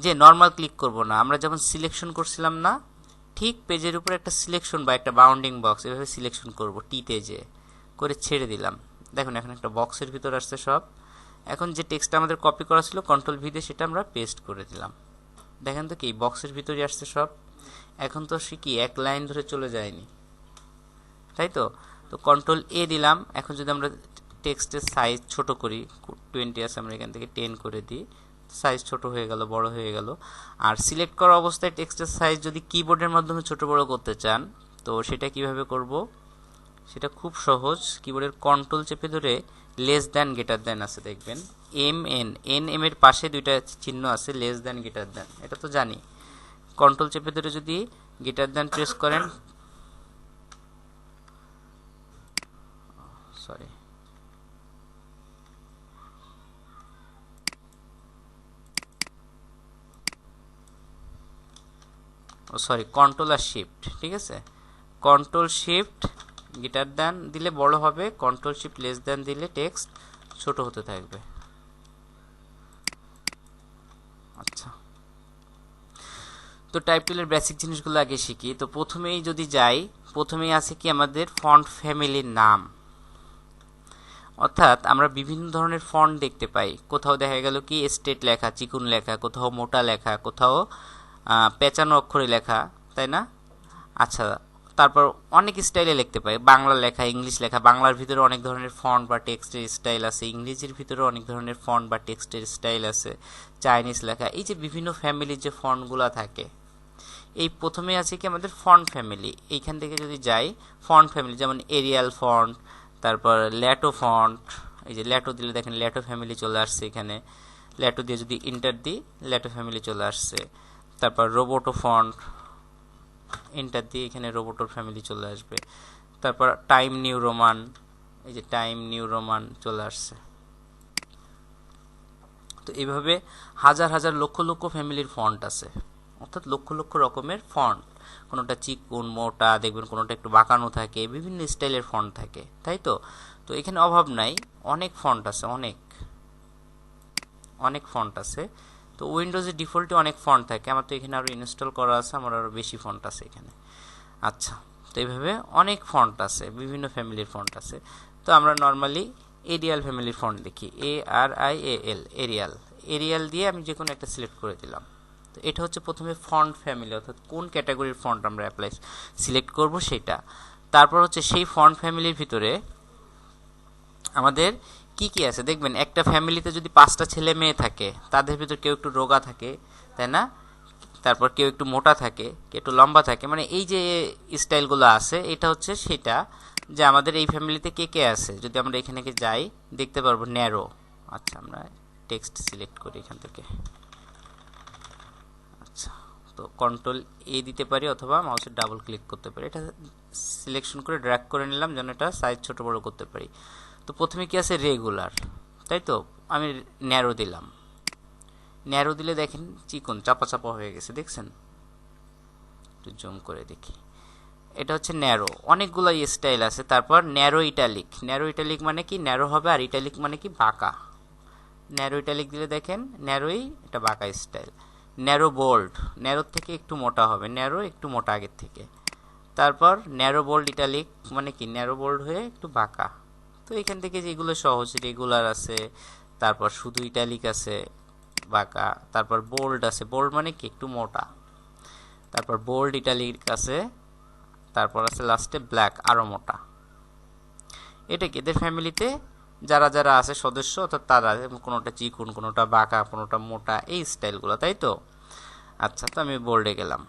যে নর্মাল ক্লিক করব না, আমরা যেমন সিলেকশন করছিলাম না, ঠিক পেজের উপর একটা সিলেকশন বা একটা বাউন্ডিং বক্স এভাবে সিলেকশন করব, টিতে যে করে ছেড়ে দিলাম। দেখুন এখন একটা বক্সের ভিতর আসছে সব। এখন যে টেক্সটটা আমাদের কপি করা ছিল কন্ট্রোল ভি দিয়ে সেটা আমরা পেস্ট করে দিলাম। দেখেন তো কি বক্সের ভিতরে আসছে সব। এখন তো সে কি এক লাইন ধরে চলে যায়নি, তাই তো? তো কন্ট্রোল এ দিলাম। এখন যদি আমরা টেক্সটের সাইজ ছোট করি, 20 আছে, আমরা এখান থেকে 10 করে দিই, সাইজ ছোট হয়ে গেল, বড় হয়ে গেল। আর সিলেক্ট করা অবস্থায় টেক্সটের সাইজ যদি কিবোর্ডের মাধ্যমে ছোট বড় করতে চান তো সেটা কিভাবে করব? সেটা খুব সহজ, কিবোর্ডের কন্ট্রোল চেপে ধরে লেস দ্যান গ্রেটার দ্যান আছে, দেখবেন এন এম এর পাশে দুইটা চিহ্ন আছে, লেস দ্যান গ্রেটার দ্যান, এটা তো জানি। কন্ট্রোল চেপে ধরে যদি গ্রেটার দ্যান প্রেস করেন, সরি কন্ট্রোল আর শিফট, ঠিক আছে, কন্ট্রোল শিফট গ্রেটার দ্যান দিলে বড় হবে, কন্ট্রোল শিফট লেস দ্যান দিলে টেক্সট ছোট হতে থাকবে। আচ্ছা, তো টাইপ টুলের বেসিক জিনিসগুলো আগে শিখি। তো প্রথমেই যদি যাই, প্রথমেই আছে কি আমাদের ফন্ট ফ্যামিলির নাম, অর্থাৎ আমরা বিভিন্ন ধরনের ফন্ট দেখতে পাই। কোথাও দেখা গেল কি স্ট্রেট লেখা, চিকুন লেখা, কোথাও মোটা লেখা, কোথাও পেঁচানো অক্ষরে লেখা, তাই না? আচ্ছা, তারপর অনেক স্টাইলে লিখতে পাই, বাংলা লেখা, ইংলিশ লেখা, বাংলার ভিতরে অনেক ধরনের ফন্ট বা টেক্সটের স্টাইল আছে, ইংরেজির ভিতরে অনেক ধরনের ফন্ট বা টেক্সটের স্টাইল আছে, চাইনিজ লেখা, এই যে বিভিন্ন ফ্যামিলির যে ফন্টগুলো থাকে, এই প্রথমে আছে কি আমাদের ফন্ট ফ্যামিলি। এইখান থেকে যদি যাই, ফন্ট ফ্যামিলি যেমন এরিয়াল ফন্ট, তারপর ল্যাটো ফন্ট, এই যে ল্যাটো দিলে দেখেন ল্যাটো ফ্যামিলি চলে আসছে এখানে, ল্যাটো দিয়ে যদি ইন্টার দিই ল্যাটো ফ্যামিলি চলে আসছে। তারপর রোবোটো ফন্ট, এন্টার দিয়ে এখানে রোবোটোর ফ্যামিলি চলে আসবে। তারপর টাইম নিউ রোমান, এই যে টাইম নিউ রোমান চলে আসছে। তো এইভাবে হাজার হাজার লক্ষ লক্ষ ফ্যামিলির ফন্ট আছে, অর্থাৎ লক্ষ লক্ষ রকমের ফন্ট, কোনোটা চিকন মোটা দেখবেন, কোনোটা একটু বাঁকানো থাকে, বিভিন্ন স্টাইলের ফন্ট থাকে, তাই তো? তো এখানে অভাব নাই, অনেক ফন্ট আছে, অনেক ফন্ট আছে। তো উইন্ডোজে ডিফল্টে অনেক ফন্ট থাকে, আমার তো এখানে আরও ইনস্টল করা আছে, আমার আরও বেশি ফন্ট আছে এখানে। আচ্ছা, তো এইভাবে অনেক ফন্ট আছে, বিভিন্ন ফ্যামিলির ফন্ট আছে। তো আমরা নর্মালি এরিয়াল ফ্যামিলির ফন্ট দেখি, ARIAL, এরিয়াল দিয়ে আমি যে কোনো একটা সিলেক্ট করে দিলাম। তো এটা হচ্ছে প্রথমে ফন্ট ফ্যামিলি, অর্থাৎ কোন ক্যাটাগরির ফন্ট আমরা সিলেক্ট করব সেটা। তারপর হচ্ছে সেই ফন্ট ফ্যামিলির ভিতরে আমাদের কি কি আছে দেখবেন, একটা ফ্যামিলিতে যদি 5টা ছেলে মেয়ে থাকে, তাদের ভিতর কেউ একটু রোগা থাকে, তাই না? তারপর কেউ একটু মোটা থাকে, কেউ একটু লম্বা থাকে, মানে এই যে স্টাইলগুলো আছে, এটা হচ্ছে সেটা যে আমাদের এই ফ্যামিলিতে কে কে আছে। যদি আমরা এখানে যাই দেখতে পারবো ন্যারো, আচ্ছা আমরা টেক্সট সিলেক্ট করি এখান থেকে। আচ্ছা, তো কন্ট্রোল এ দিতে পারি অথবা মাউসের ডাবল ক্লিক করতে পারি। এটা সিলেকশন করে ড্র্যাগ করে নিলাম যেন এটা সাইজ ছোট বড় করতে পারি। তো প্রথমে কি আছে রেগুলার, তাই তো আমি ন্যারো দিলাম। ন্যারো দিলে দেখেন চিকন চাপা চাপা হয়ে গেছে, দেখছেন? একটু জুম করে দেখি। এটা হচ্ছে ন্যারো, অনেকগুলো স্টাইল আছে। তারপর ন্যারো ইটালিক। ন্যারো ইটালিক মানে কি ন্যারো হবে, আর ইটালিক মানে কি বাঁকা। ন্যারো ইটালিক দিলে দেখেন ন্যারোই এটা বাঁকা স্টাইল। ন্যারো বোল্ড, ন্যারোর থেকে একটু মোটা হবে, ন্যারো একটু মোটা আগের থেকে। তারপর ন্যারো বোল্ড ইটালিক মানে কি ন্যারো বোল্ড হয়ে একটু বাঁকা। তো এখান থেকে যেগুলো সহজ, রেগুলার আছে, তারপর শুধু ইটালিক আছে বাঁকা, তারপর বোল্ড আছে, বোল্ড মানে কি একটু মোটা, তারপর বোল্ড ইটালিক আছে, তারপর আছে লাস্টে ব্ল্যাক আরও মোটা। এটা কি এদের ফ্যামিলিতে যারা যারা আছে সদস্য, অর্থাৎ তারা কোনোটা চিকুন, কোনোটা বাঁকা, কোনোটা মোটা, এই স্টাইলগুলো, তাই তো? আচ্ছা, তো আমি বোল্ডে গেলাম।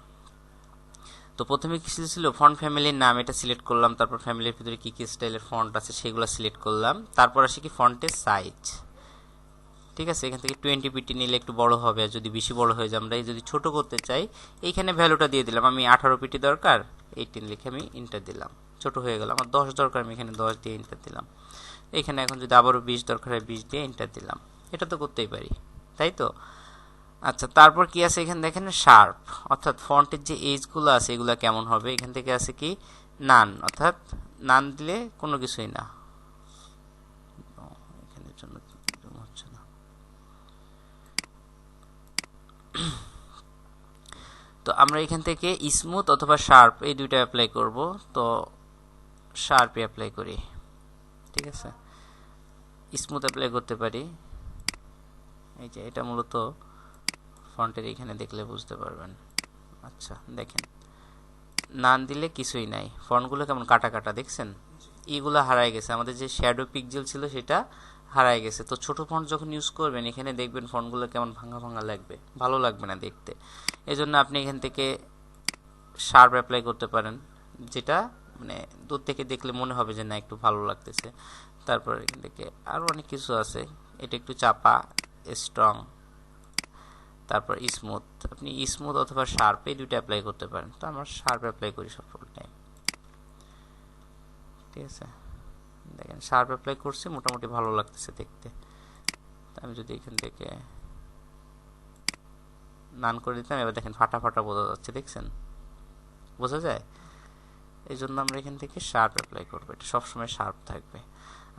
তো প্রথমে কি ছিল ফন্ট ফ্যামিলির নাম, এটা সিলেক্ট করলাম। তারপর ফ্যামিলির ভিতরে কী কী স্টাইলের ফন্ট আছে সেগুলো সিলেক্ট করলাম। তারপর আসি কি ফন্টের সাইজ, ঠিক আছে? এখান থেকে 20 পিটি নিলে একটু বড় হবে, আর যদি বেশি বড় হয়ে যায়, আমরা যদি ছোট করতে চাই এইখানে ভ্যালুটা দিয়ে দিলাম। আমি 18 পিটি দরকার, 18 লিখে আমি ইন্টার দিলাম, ছোট হয়ে গেল। আমার 10 দরকার, আমি এখানে 10 দিয়ে ইন্টার দিলাম। এখানে এখন যদি আবারও 20 দরকার হয় 20 দিয়ে এন্টার দিলাম। এটা তো করতেই পারি, তাই তো? আচ্ছা, তারপর কি আছে এখানে দেখেন শার্প, অর্থাৎ ফন্টের যে এজগুলো আছে এগুলো কেমন হবে। এখান থেকে আছে কি নান, অর্থাৎ নান দিলে কোনো কিছুই না। এখানের জন্য হচ্ছে না। তো আমরা এখান থেকে স্মুথ অথবা শার্প এই দুইটা অ্যাপ্লাই করব। তো শার্পে অ্যাপ্লাই করি, ঠিক আছে? স্মুথ অ্যাপ্লাই করতে পারি। এই যে এটা মূলত ফন্টের এখানে দেখলে বুঝতে পারবেন। আচ্ছা, দেখেন নান দিলে কিছুই নাই, ফন্টগুলো কেমন কাটা কাটা, দেখছেন? এইগুলো হারায় গেছে, আমাদের যে শ্যাডো পিক্সেল ছিল সেটা হারায় গেছে। তো ছোট ফন্ট যখন ইউজ করবেন এখানে দেখবেন ফন্টগুলো কেমন ভাঙা ভাঙা লাগবে, ভালো লাগবে না দেখতে। এজন্য আপনি এখান থেকে শার্প অ্যাপ্লাই করতে পারেন, যেটা মানে দূর থেকে দেখলে মনে হবে যে না একটু ভালো লাগতেছে। তারপর এখান থেকে আরও অনেক কিছু আছে, এটা একটু চাপা, স্ট্রং, তারপর স্মুথ। আপনি স্মুথ অথবা শার্প এই দুইটা অ্যাপ্লাই করতে পারেন। তো আমরা শার্প অ্যাপ্লাই করি সব ফুল টাইম, ঠিক আছে? দেখেন শার্প অ্যাপ্লাই করছি, মোটামুটি ভালো লাগতেছে দেখতে। আমি যদি এখান থেকে নান করে দিতাম, এবার দেখেন ফাটা ফাটা বোঝা যাচ্ছে, দেখছেন? বোঝা যায়। এই জন্য আমরা এখান থেকে শার্প অ্যাপ্লাই করবো, এটা সবসময় শার্প থাকবে।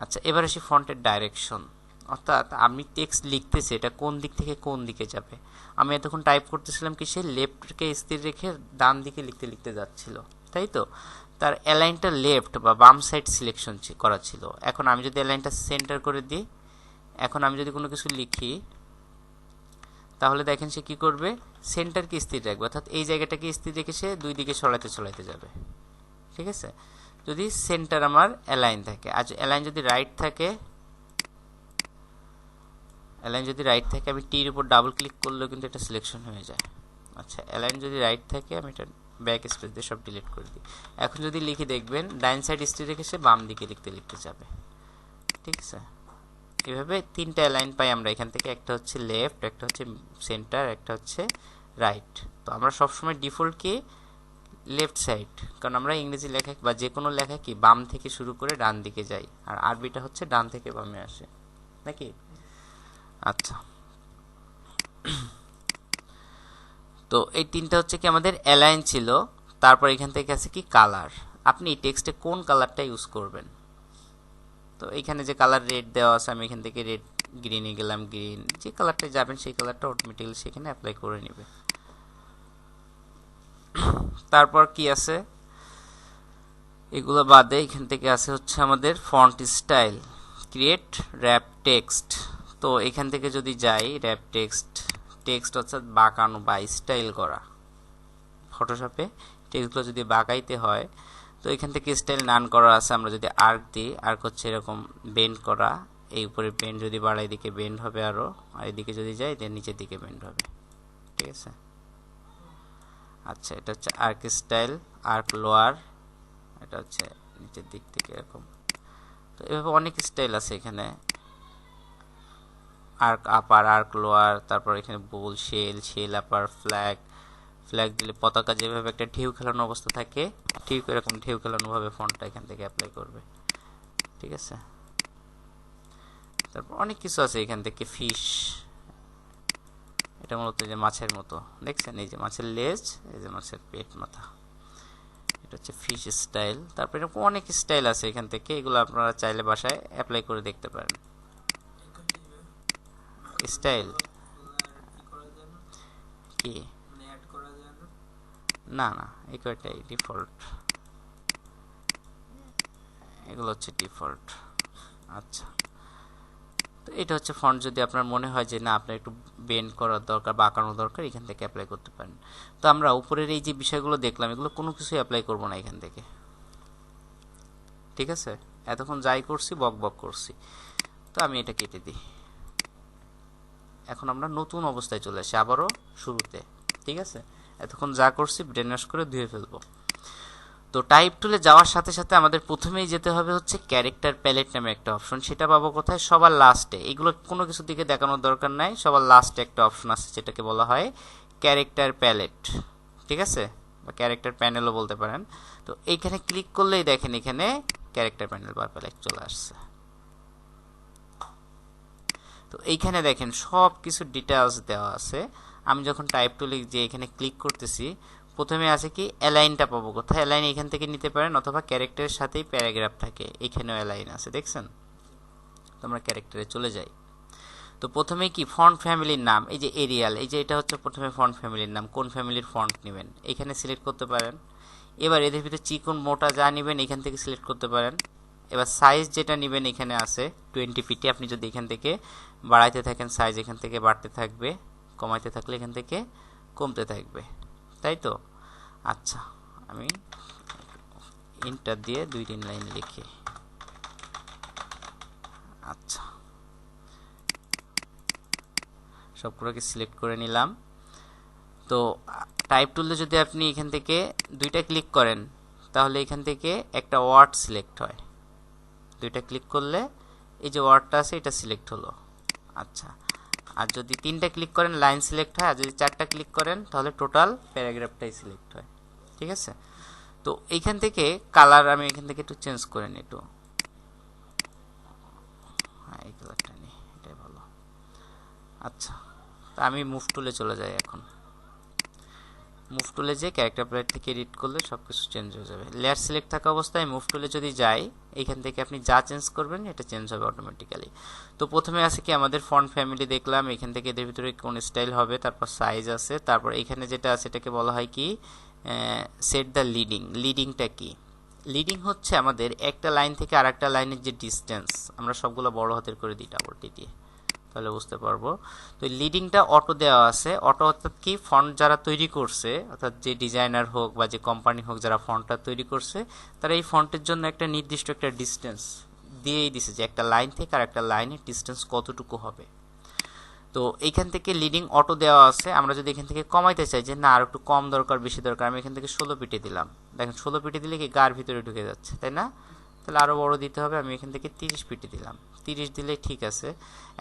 আচ্ছা, এবার আসি ফন্টের ডাইরেকশন, অর্থাৎ আমি টেক্সট লিখতেছি এটা কোন দিক থেকে কোন দিকে যাবে। আমি এতক্ষণ টাইপ করতেছিলাম কি সে লেফটকে স্থির রেখে ডান দিকে লিখতে লিখতে যাচ্ছিল, তাই তো? তার অ্যালাইনটা লেফট বা বাম সাইড সিলেকশন করা ছিল। এখন আমি যদি অ্যালাইনটা সেন্টার করে দিই, এখন আমি যদি কোনো কিছু লিখি তাহলে দেখেন সে কী করবে, সেন্টারকে স্থির রাখবে, অর্থাৎ এই জায়গাটাকে স্থির রেখে সে দুই দিকে ছড়াইতে ছড়াইতে যাবে, ঠিক আছে? যদি সেন্টার আমার অ্যালাইন থাকে। আজ অ্যালাইন যদি রাইট থাকে, অ্যালাইন যদি রাইট থাকে আমি টির উপর ডাবল ক্লিক করলেও কিন্তু এটা সিলেকশন হয়ে যায়। আচ্ছা, অ্যালাইন যদি রাইট থাকে আমি এটা ব্যাক স্পেস দিয়ে সব ডিলিট করে দিই। এখন যদি লিখি দেখবেন ডাইন সাইড স্থির রেখে সে বাম দিকে লিখতে লিখতে যাবে, ঠিক আছে? এভাবে তিনটা অ্যালাইন পাই আমরা এখান থেকে, একটা হচ্ছে লেফট, একটা হচ্ছে সেন্টার, একটা হচ্ছে রাইট। তো আমরা সবসময় ডিফল্ট কি লেফট সাইড, কারণ আমরা ইংরেজি লেখা বা যে কোনো লেখা কি বাম থেকে শুরু করে ডান দিকে যাই, আর আরবিটা হচ্ছে ডান থেকে বামে আসে, নাকি? আচ্ছা, তো এই তিনটা হচ্ছে কি আমাদের অ্যালাইন ছিল। তারপর এখান থেকে আছে কি কালার, আপনি টেক্সটে কোন কালারটা ইউজ করবেন। তো এখানে যে কালার রেড দেওয়া আছে, আমি এখান থেকে রেড, গ্রিনে গেলাম, গ্রিন, যে কালারটা যাবেন সেই কালারটা অটোমেটিক্যালি সেখানে অ্যাপ্লাই করে নেবে। তারপর কি আছে, এগুলো বাদে এখান থেকে আছে হচ্ছে আমাদের font style, create rap text. তো এখান থেকে যদি যাই র্যাপ টেক্সট, টেক্সট অর্থাৎ বাঁকানো বা স্টাইল করা, ফটোশপে টেক্সটগুলো যদি বাঁকাইতে হয় তো এখান থেকে স্টাইল নান করা আছে। আমরা যদি আর্ক দিই, আর্ক হচ্ছে এরকম বেন্ড করা, এই উপরে বেন্ড যদি বাড়াই দিকে বেন্ড হবে আরও, আর এদিকে যদি যাই দেন নিচের দিকে বেন্ড হবে, ঠিক আছে? আচ্ছা, এটা হচ্ছে আর্ক স্টাইল, আর্ক লোয়ার, এটা হচ্ছে নিচের দিক থেকে এরকম। তো এভাবে অনেক স্টাইল আছে এখানে। আর্ক আপার, আর্ক লোয়ার, তারপর এখানে বোল, শেল আপার, ফ্ল্যাগ দিলে পতাকা যেভাবে একটা ঢেউ খেলানো অবস্থা থাকে ঠিক এরকম ঢেউ খেলানো ভাবে ফন্টটা এখান থেকে অ্যাপ্লাই করবে। ঠিক আছে, তারপর অনেক কিছু আছে এখান থেকে। ফিশ, এটা মূলত যে মাছের মতো দেখছেন, এই যে মাছের লেজ, এই যে মাছের পেট, মাথা, এটা হচ্ছে ফিশ স্টাইল। তারপর এরকম অনেক স্টাইল আছে এখান থেকে, এগুলো আপনারা চাইলে বাসায় অ্যাপ্লাই করে দেখতে পারেন। স্টাইল কি না, এই কয়টাই ডিফল্ট, এগুলো হচ্ছে ডিফল্ট। আচ্ছা, তো এটা হচ্ছে ফন্ট। যদি আপনার মনে হয় যে না আপনার একটু বেন্ড করার দরকার বা আঁকানো দরকার, এখান থেকে অ্যাপ্লাই করতে পারেন। তো আমরা উপরের এই যে বিষয়গুলো দেখলাম, এগুলো কোনো কিছুই অ্যাপ্লাই করব না এখান থেকে। ঠিক আছে, এতক্ষণ যাই করছি বক করছি, তো আমি এটা কেটে দিই। এখন আমরা নতুন অবস্থায় চলে আসি, আবারও শুরুতে। ঠিক আছে, এতক্ষণ যা করছি ব্রেন ওয়াশ করে ধুয়ে ফেলবো। তো টাইপ টুলে যাওয়ার সাথে সাথে আমাদের প্রথমেই যেতে হবে হচ্ছে ক্যারেক্টার প্যালেট নামে একটা অপশন। সেটা পাবো কোথায়? সবার লাস্টে। এগুলো কোনো কিছু দিকে দেখানোর দরকার নাই, সবার লাস্টে একটা অপশন আছে যেটাকে বলা হয় ক্যারেক্টার প্যালেট। ঠিক আছে, বা ক্যারেক্টার প্যানেলও বলতে পারেন। তো এইখানে ক্লিক করলেই দেখেন এখানে ক্যারেক্টার প্যানেল বা প্যালেট চলে আসছে। তো এইখানে দেখেন সব কিছু ডিটেলস দেওয়া আছে। আমি যখন টাইপ টুলে যে এখানে ক্লিক করতেছি, প্রথমে আছে কি অ্যালাইনটা পাবো কোথায়? অ্যালাইন এখান থেকে নিতে পারেন, অথবা ক্যারেক্টারের সাথেই প্যারাগ্রাফ থাকে, এখানেও অ্যালাইন আছে, দেখছেন? তো আমরা ক্যারেক্টারে চলে যাই। তো প্রথমে কি ফন্ট ফ্যামিলির নাম, এই যে এরিয়াল, এই যে এটা হচ্ছে প্রথমে ফন্ট ফ্যামিলির নাম, কোন ফ্যামিলির ফন্ট নেবেন এখানে সিলেক্ট করতে পারেন। এবার এদের ভিতরে চিকন মোটা যা নেবেন এখান থেকে সিলেক্ট করতে পারেন। এবার সাইজ যেটা নেবেন এখানে আছে 20 পিটি। আপনি যদি এখান থেকে বাড়াইতে থাকেন সাইজ এখান থেকে বাড়তে থাকবে, কমাইতে থাকলে এখান থেকে কমতে থাকবে, তাই তো? আচ্ছা, আমি ইন্টার দিয়ে 2-3 লাইন লিখি। আচ্ছা, সবগুলোকে সিলেক্ট করে নিলাম। তো টাইপ টুলে যদি আপনি এখান থেকে দুইটা ক্লিক করেন, তাহলে এখান থেকে একটা ওয়ার্ড সিলেক্ট হয়। দুইটা ক্লিক করলে এই যে ওয়ার্ডটা আছে এটা সিলেক্ট হলো। আচ্ছা, আর যদি 3টা ক্লিক করেন লাইন সিলেক্ট হয়, আর যদি 4টা ক্লিক করেন তাহলে টোটাল প্যারাগ্রাফটাই সিলেক্ট হয়। ঠিক আছে, তো এইখান থেকে কালার আমি এখান থেকে একটু চেঞ্জ করে নিই, একটু হ্যাঁ এই কালারটা নিই, এটাই ভালো। আচ্ছা, তা আমি মুভ টুলে চলে যাই। এখন মুভ টুলে যে ক্যারেক্টার প্যালেট থেকে এডিট করলে সব কিছু চেঞ্জ হয়ে যাবে। লেয়ার সিলেক্ট থাকা অবস্থায় মুভ টুলে যদি যাই, এখান থেকে আপনি যা চেঞ্জ করবেন এটা চেঞ্জ হবে অটোমেটিক্যালি। তো প্রথমে আছে কি আমাদের ফন্ট ফ্যামিলি দেখলাম, এখান থেকে এদের ভিতরে কোন স্টাইল হবে, তারপর সাইজ আছে, তারপর এখানে যেটা আছে এটাকে বলা হয় কি সেট দ্য লিডিং। লিডিংটা কি? লিডিং হচ্ছে আমাদের একটা লাইন থেকে আর একটা লাইনের যে ডিস্টেন্স, আমরা সবগুলো বড় হাতের করে দিই ডাবল টি দিয়ে, তাহলে বুঝতে পারবো। তো লিডিংটা অটো দেওয়া আছে। অটো অর্থাৎ কি, ফন্ট যারা তৈরি করছে, অর্থাৎ যে ডিজাইনার হোক বা যে কোম্পানি হোক যারা ফন্টটা তৈরি করছে, তারা এই ফন্টের জন্য একটা নির্দিষ্ট একটা ডিস্টেন্স দিয়েই দিছে যে একটা লাইন থেকে আর একটা লাইনের ডিস্টেন্স কতটুকু হবে। তো এইখান থেকে লিডিং অটো দেওয়া আছে। আমরা যদি এখান থেকে কমাইতে চাই যে না আর একটু কম দরকার, বেশি দরকার, আমি এখান থেকে 16 পিটে দিলাম। দেখেন 16 পিটে দিলে কি গার ভিতরে ঢুকে যাচ্ছে, তাই না? তাহলে আরও বড় দিতে হবে, আমি এখান থেকে 30 পিটে দিলাম। 30 দিলেই ঠিক আছে।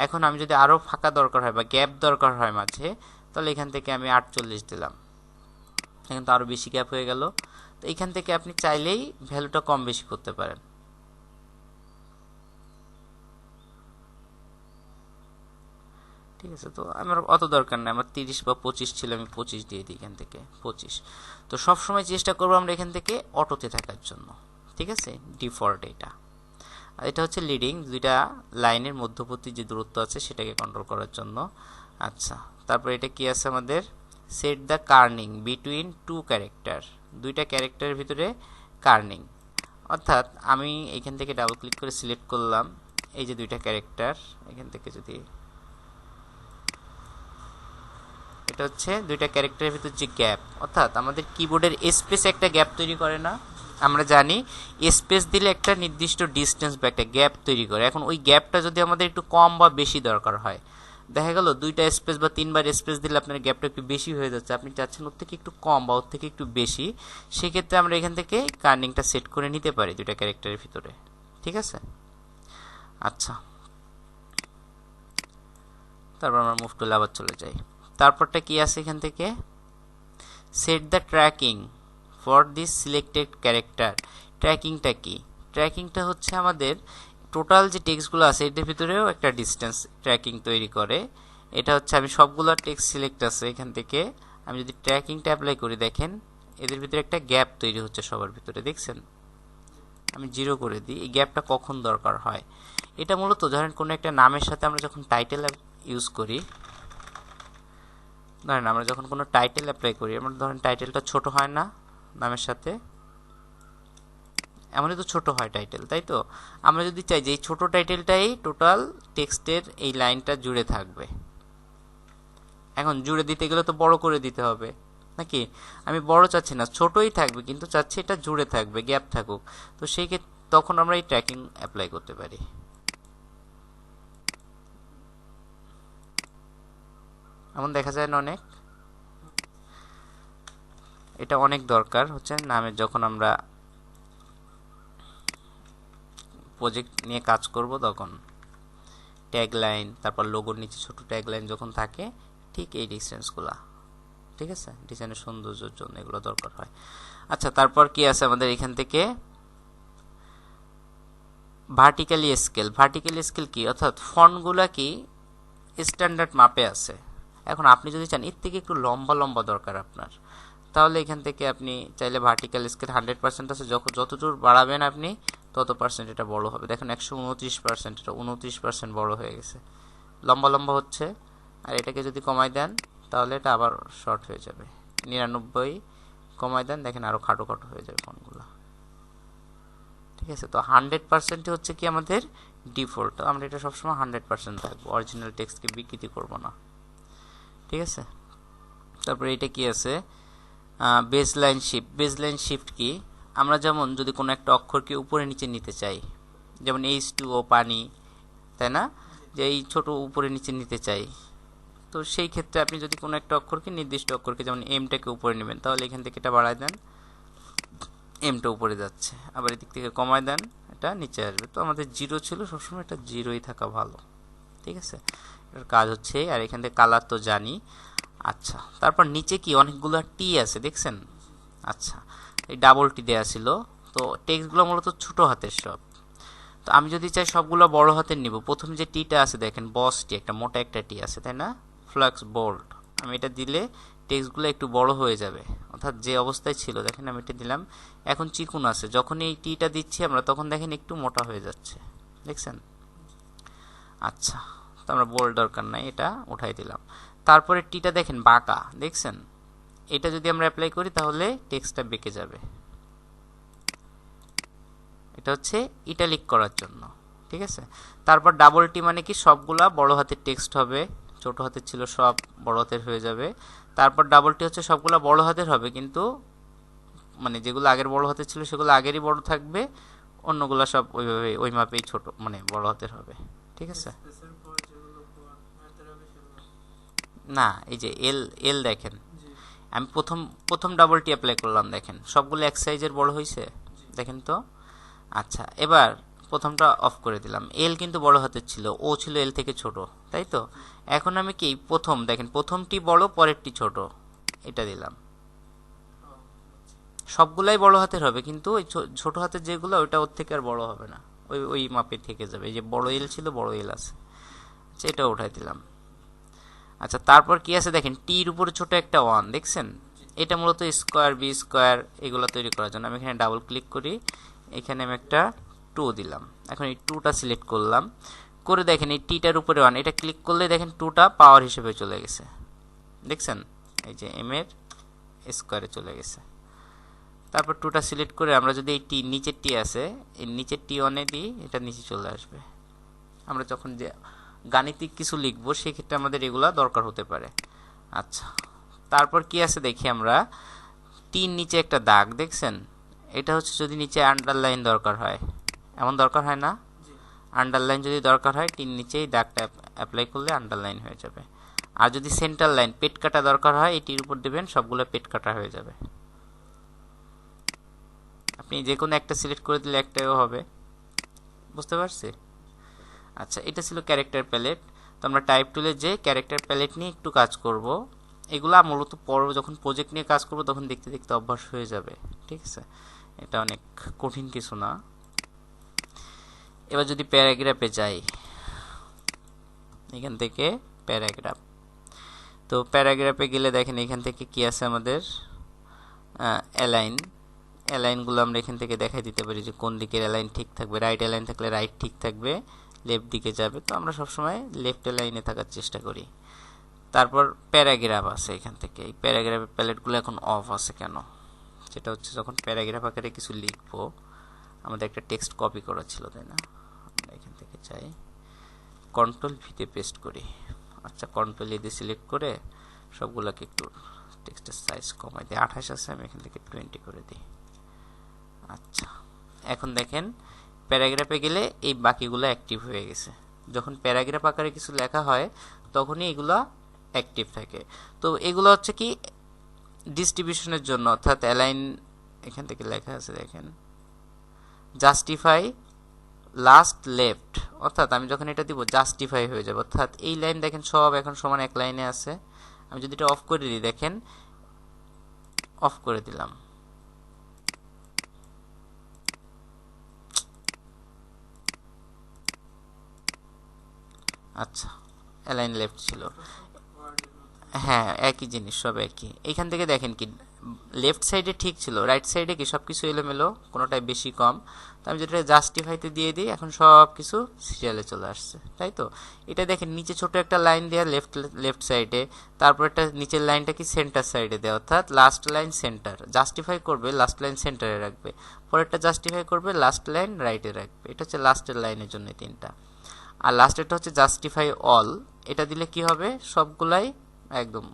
এখন আমি যদি আরও ফাঁকা দরকার হয় বা গ্যাপ দরকার হয় মাঝে, তাহলে এখান থেকে আমি 48 দিলাম। এখন তো আরও বেশি গ্যাপ হয়ে গেল। তো এইখান থেকে আপনি চাইলেই ভ্যালুটা কম বেশি করতে পারেন। ঠিক আছে, তো আমার অত দরকার নেই, আমার 30 বা 25 ছিল, আমি 25 দিয়ে দিই এখান থেকে 25। তো সবসময় চেষ্টা করবো আমরা এখান থেকে অটোতে থাকার জন্য। ঠিক আছে, ডিফল্ট এটা। আর এটা হচ্ছে লিডিং, দুইটা লাইনের মধ্যবর্তী যে দূরত্ব আছে সেটাকে কন্ট্রোল করার জন্য। আচ্ছা, তারপর এটা কি আছে আমাদের? Set the kerning between two character. দুইটা ক্যারেক্টারের ভিতরে কার্নিং, অর্থাৎ আমি এখান থেকে ডাবল ক্লিক করে সিলেক্ট করলাম এই যে দুইটা ক্যারেক্টার, এখান থেকে যদি এটা হচ্ছে দুইটা ক্যারেক্টারের ভিতর যে গ্যাপ, অর্থাৎ আমাদের কিবোর্ডের স্পেস একটা গ্যাপ তৈরি করে না? আমরা জানি স্পেস দিলে একটা নির্দিষ্ট ডিস্টেন্স বা একটা গ্যাপ তৈরি করে। এখন ওই গ্যাপটা যদি আমাদের একটু কম বা বেশি দরকার হয়, দেখা গেল 2টা স্পেস বা 3বার স্পেস দিলে আপনার গ্যাপটা একটু বেশি হয়ে যাচ্ছে, আপনি চাচ্ছেন ওর থেকে একটু কম বা ওর থেকে একটু বেশি, সেক্ষেত্রে আমরা এখান থেকে কার্নিংটা সেট করে নিতে পারি দুইটা ক্যারেক্টারের ভিতরে। ঠিক আছে, আচ্ছা, তারপর আমরা মুভ টুলে আবার চলে যাই। তারপরটা কি আছে এখান থেকে, set the tracking for this selected character. ট্র্যাকিংটা কি? ট্র্যাকিংটা হচ্ছে আমাদের টোটাল যে টেক্সটগুলো আছে এটার ভিতরেও একটা ডিস্টেন্স ট্র্যাকিং তৈরি করে। এটা হচ্ছে আমি সবগুলো টেক্সট সিলেক্ট আছে এখান থেকে, আমি যদি ট্র্যাকিংটা অ্যাপ্লাই করি দেখেন এদের ভিতরে একটা গ্যাপ তৈরি হচ্ছে সবার ভিতরে, দেখছেন? আমি 0 করে দিই। এই গ্যাপটা কখন দরকার হয়? এটা মূলত ধরেন কোনো একটা নামের সাথে আমরা যখন টাইটেল ইউজ করি, ধরেন আমরা যখন কোনো টাইটেল অ্যাপ্লাই করি, আমরা ধরেন টাইটেলটা ছোট হয় না নামের সাথে, এমনই তো ছোট হয় টাইটেল, তাই তো? আমরা যদি চাই যে এই ছোট টাইটেলটাই টোটাল টেক্সটের এই লাইনটা জুড়ে থাকবে, এখন জুড়ে দিতে গেলে তো বড় করে দিতে হবে নাকি? আমি বড় চাচ্ছি না, ছোটই থাকবে, কিন্তু চাচ্ছি এটা জুড়ে থাকবে, গ্যাপ থাকুক। তো সেই ক্ষেত্রে তখন আমরা এই ট্র্যাকিং অ্যাপ্লাই করতে পারি। এমন দেখা যায় না অনেক? এটা অনেক দরকার হচ্ছে নামের, যখন আমরা প্রজেক্ট নিয়ে কাজ করব তখন ট্যাগলাইন, তারপর লোগোর নিচে ছোট ট্যাগলাইন যখন থাকে, ঠিক এই ডিস্টেন্সগুলা, ঠিক আছে, ডিজাইনের সৌন্দর্যের জন্য এগুলো দরকার হয়। আচ্ছা, তারপর কি আছে আমাদের এখান থেকে, ভার্টিক্যালি স্কেল। ভার্টিক্যালি স্কেল কি? অর্থাৎ ফন্টগুলা কি স্ট্যান্ডার্ড মাপে আছে। এখন আপনি যদি চান এর থেকে একটু লম্বা লম্বা দরকার আপনার, তাহলে এখান থেকে আপনি চাইলে ভার্টিক্যাল স্কেল 100% আছে, যতদূর বাড়াবেন আপনি তত পার্সেন্ট এটা বড় হবে। দেখেন 129%, এটা 29% বড় হয়ে গেছে, লম্বা লম্বা হচ্ছে। আর এটাকে যদি কমাই দেন তাহলে এটা আবার শর্ট হয়ে যাবে। 99 কমাই দেন, দেখেন আরও খাটো খাটো হয়ে যাবে ফোনগুলো, ঠিক আছে? তো 100% হচ্ছে কি আমাদের ডিফল্ট, আমরা এটা সবসময় 100% থাকবো, অরিজিনাল টেক্সটকে বিকৃতি করব না, ঠিক আছে? তারপরে এটা কি আছে, বেসলাইন শিফট। বেসলাইন শিফট কি? আমরা যেমন যদি কোনো একটা অক্ষরকে উপরে নিচে নিতে চাই, যেমন H2O পানি, তাই না, যে এই ছোট উপরে নিচে নিতে চাই, তো সেই ক্ষেত্রে আপনি যদি কোনো একটা অক্ষরকে, নির্দিষ্ট অক্ষরকে, যেমন এমটাকে উপরে নেবেন, তাহলে এখান থেকে এটা বাড়ায় দেন, এমটা উপরে যাচ্ছে, আবার এদিক থেকে কমায় দেন, এটা নিচে আসবে। তো আমাদের 0 ছিল, সবসময় এটা 0ই থাকা ভালো, ঠিক আছে? এটার কাজ হচ্ছে, আর এখান থেকে কালার তো জানি। আচ্ছা, তারপর নিচে কি অনেকগুলো টি আছে, দেখছেন? আচ্ছা, এই ডাবল টি দেওয়া ছিল। তো টেক্সটগুলো মূলত ছোট হাতের সব। তো আমি যদি চাই সবগুলো বড় হাতের নিব, প্রথম যে টিটা আছে দেখেন, বস টি, একটা মোটা একটা টি আছে, তাই না, ফ্লাক্স বোল্ড, আমি এটা দিলে টেক্সটগুলো একটু বড় হয়ে যাবে, অর্থাৎ যে অবস্থায় ছিল, দেখেন আমি এটা দিলাম, এখন চিকুন আছে, যখন এই টিটা দিচ্ছি আমরা তখন দেখেন একটু মোটা হয়ে যাচ্ছে, দেখছেন? আচ্ছা, তো আমরা বোল্ড দরকার নাই, এটা উঠাই দিলাম। তারপরে টিটা দেখেন বাঁকা, দেখছেন? এটা যদি আমরা অ্যাপ্লাই করি তাহলে টেক্সটটা বেঁকে যাবে। এটা হচ্ছে ইটালিক করার জন্য, ঠিক আছে? তারপর ডাবল টি মানে কি, সবগুলা বড় হাতের টেক্সট হবে, ছোট হাতের ছিল সব বড় হাতের হয়ে যাবে। তারপর ডাবল টি হচ্ছে সবগুলা বড় হাতের হবে, কিন্তু মানে যেগুলো আগের বড় হাতের ছিল সেগুলো আগেরই বড় থাকবে, অন্যগুলো সব ওইভাবে ওই মাপেই ছোট, মানে বড় হাতের হবে, ঠিক আছে? না, এই যে এল, এল দেখেন, আমি প্রথম ডাবল টি অ্যাপ্লাই করলাম, দেখেন সবগুলো এক সাইজের বড় হয়েছে, দেখেন তো? আচ্ছা, এবার প্রথমটা অফ করে দিলাম, এল কিন্তু বড় হাতের ছিল, ও ছিল এল থেকে ছোট, তাই তো? এখন আমি কি প্রথম, দেখেন প্রথমটি বড় পরেরটি ছোট, এটা দিলাম, সবগুলাই বড় হাতের হবে, কিন্তু ওই ছোট হাতের যেগুলো ওইটা ওর থেকে আর বড় হবে না, ওই ওই মাপে থেকে যাবে। এই যে বড় এল ছিল, বড় এল আছে, আচ্ছা এটা উঠাই দিলাম। আচ্ছা, তারপর কি আছে দেখেন, টির উপরে ছোট একটা 1, দেখছেন? এটা মূলত স্কোয়ার, বি স্কোয়ার এগুলো তৈরি করার জন্য। আমি এখানে ডাবল ক্লিক করি, এখানে আমি একটা 2 দিলাম, এখন এই 2টা সিলেক্ট করলাম, করে দেখেন এই টিটার উপরে 1, এটা ক্লিক করলে দেখেন 2টা পাওয়ার হিসেবে চলে গেছে, দেখছেন? এই যে এম এর স্কোয়ারে চলে গেছে। তারপর 2টা সিলেক্ট করে আমরা যদি এই টি, নিচের টি আছে, এই নিচের টি 1-এ দিই, এটা নিচে চলে আসবে। আমরা যখন যে গাণিতিক কিছু লিখবো সেক্ষেত্রে আমাদের এগুলা দরকার হতে পারে। আচ্ছা, তারপর কি আছে দেখি আমরা, টির নিচে একটা দাগ, দেখছেন? এটা হচ্ছে যদি নিচে আন্ডারলাইন দরকার হয়, এমন দরকার হয় না? আন্ডারলাইন যদি দরকার হয়, টির নিচে এই দাগটা অ্যাপ্লাই করলে আন্ডারলাইন হয়ে যাবে। আর যদি সেন্টার লাইন, পেট কাটা দরকার হয়, এটির উপর দেবেন, সবগুলো পেট কাটা হয়ে যাবে। আপনি যে কোনো একটা সিলেক্ট করে দিলে একটাও হবে, বুঝতে পারছি? আচ্ছা, এটা ছিল ক্যারেক্টার প্যালেট। তো আমরা টাইপ টুলে যে ক্যারেক্টার প্যালেট নিয়ে একটু কাজ করব। এগুলা মূলত পরে যখন প্রজেক্ট নিয়ে কাজ করব তখন দেখতে দেখতে অভ্যাস হয়ে যাবে, ঠিক আছে, এটা অনেক কঠিন কিছু না। এবার যদি প্যারাগ্রাফে যাই, এখান থেকে প্যারাগ্রাফ, তো প্যারাগ্রাফে গেলে দেখেন এখান থেকে কি আছে আমাদের অ্যালাইন। অ্যালাইনগুলো আমরা এখান থেকে দেখাই দিতে পারি যে কোন দিকের অ্যালাইন ঠিক থাকবে। রাইট অ্যালাইন থাকলে রাইট ঠিক থাকবে, লেফট দিকে যাবে, তো আমরা সবসময় লেফট অ্যালাইনে থাকার চেষ্টা করি। তারপর প্যারাগ্রাফ আছে এখান থেকে। এই প্যারাগ্রাফের প্যালেটগুলো এখন অফ আছে কেন? সেটা হচ্ছে যখন প্যারাগ্রাফ আকারে কিছু লিখবো, আমাদের একটা টেক্সট কপি করা ছিল, তাই না? আমরা এখান থেকে চাই কন্ট্রোল ভিতে পেস্ট করি। আচ্ছা, কন্ট্রোল এ দিয়ে সিলেক্ট করে সবগুলোকে একটু টেক্সটের সাইজ কমাই দিই। 28 আছে, আমি এখান থেকে 20 করে দিই। আচ্ছা, এখন দেখেন প্যারাগ্রাফে গেলে এই বাকিগুলো অ্যাক্টিভ হয়ে গেছে। যখন প্যারাগ্রাফ আকারে কিছু লেখা হয় তখনই এগুলো অ্যাক্টিভ থাকে। তো এগুলো হচ্ছে কি ডিস্ট্রিবিউশনের জন্য, অর্থাৎ অ্যালাইন এখান থেকে লেখা আছে দেখেন জাস্টিফাই লাস্ট লেফট, অর্থাৎ আমি যখন এটা দিব জাস্টিফাই হয়ে যাবে, অর্থাৎ এই লাইন দেখেন সব এখন সমান এক লাইনে আছে। আমি যদি এটা অফ করে দিই, দেখেন অফ করে দিলাম, আচ্ছা অ্যালাইন লেফট ছিল, হ্যাঁ একই জিনিস, সব একই। এখান থেকে দেখেন কি লেফট সাইডে ঠিক ছিল, রাইট সাইডে কি সব কিছু এলোমেলো, কোনোটাই বেশি কম। তো আমি যেটা জাস্টিফাইতে দিয়ে দিই, এখন সব কিছু সিরিয়ালে চলে আসছে, তাই তো? এটা দেখেন নিচে ছোট একটা লাইন দেওয়া লেফট সাইডে, তারপর একটা নিচের লাইনটা কি সেন্টার সাইডে দেওয়া, অর্থাৎ লাস্ট লাইন সেন্টার। জাস্টিফাই করবে লাস্ট লাইন সেন্টারে রাখবে, পরেরটা জাস্টিফাই করবে লাস্ট লাইন রাইটে রাখবে। এটা হচ্ছে লাস্টের লাইনের জন্য তিনটা। আর লাস্টেরটা হচ্ছে জাস্টিফাই অল, এটা দিলে কি হবে সবগুলাই একদম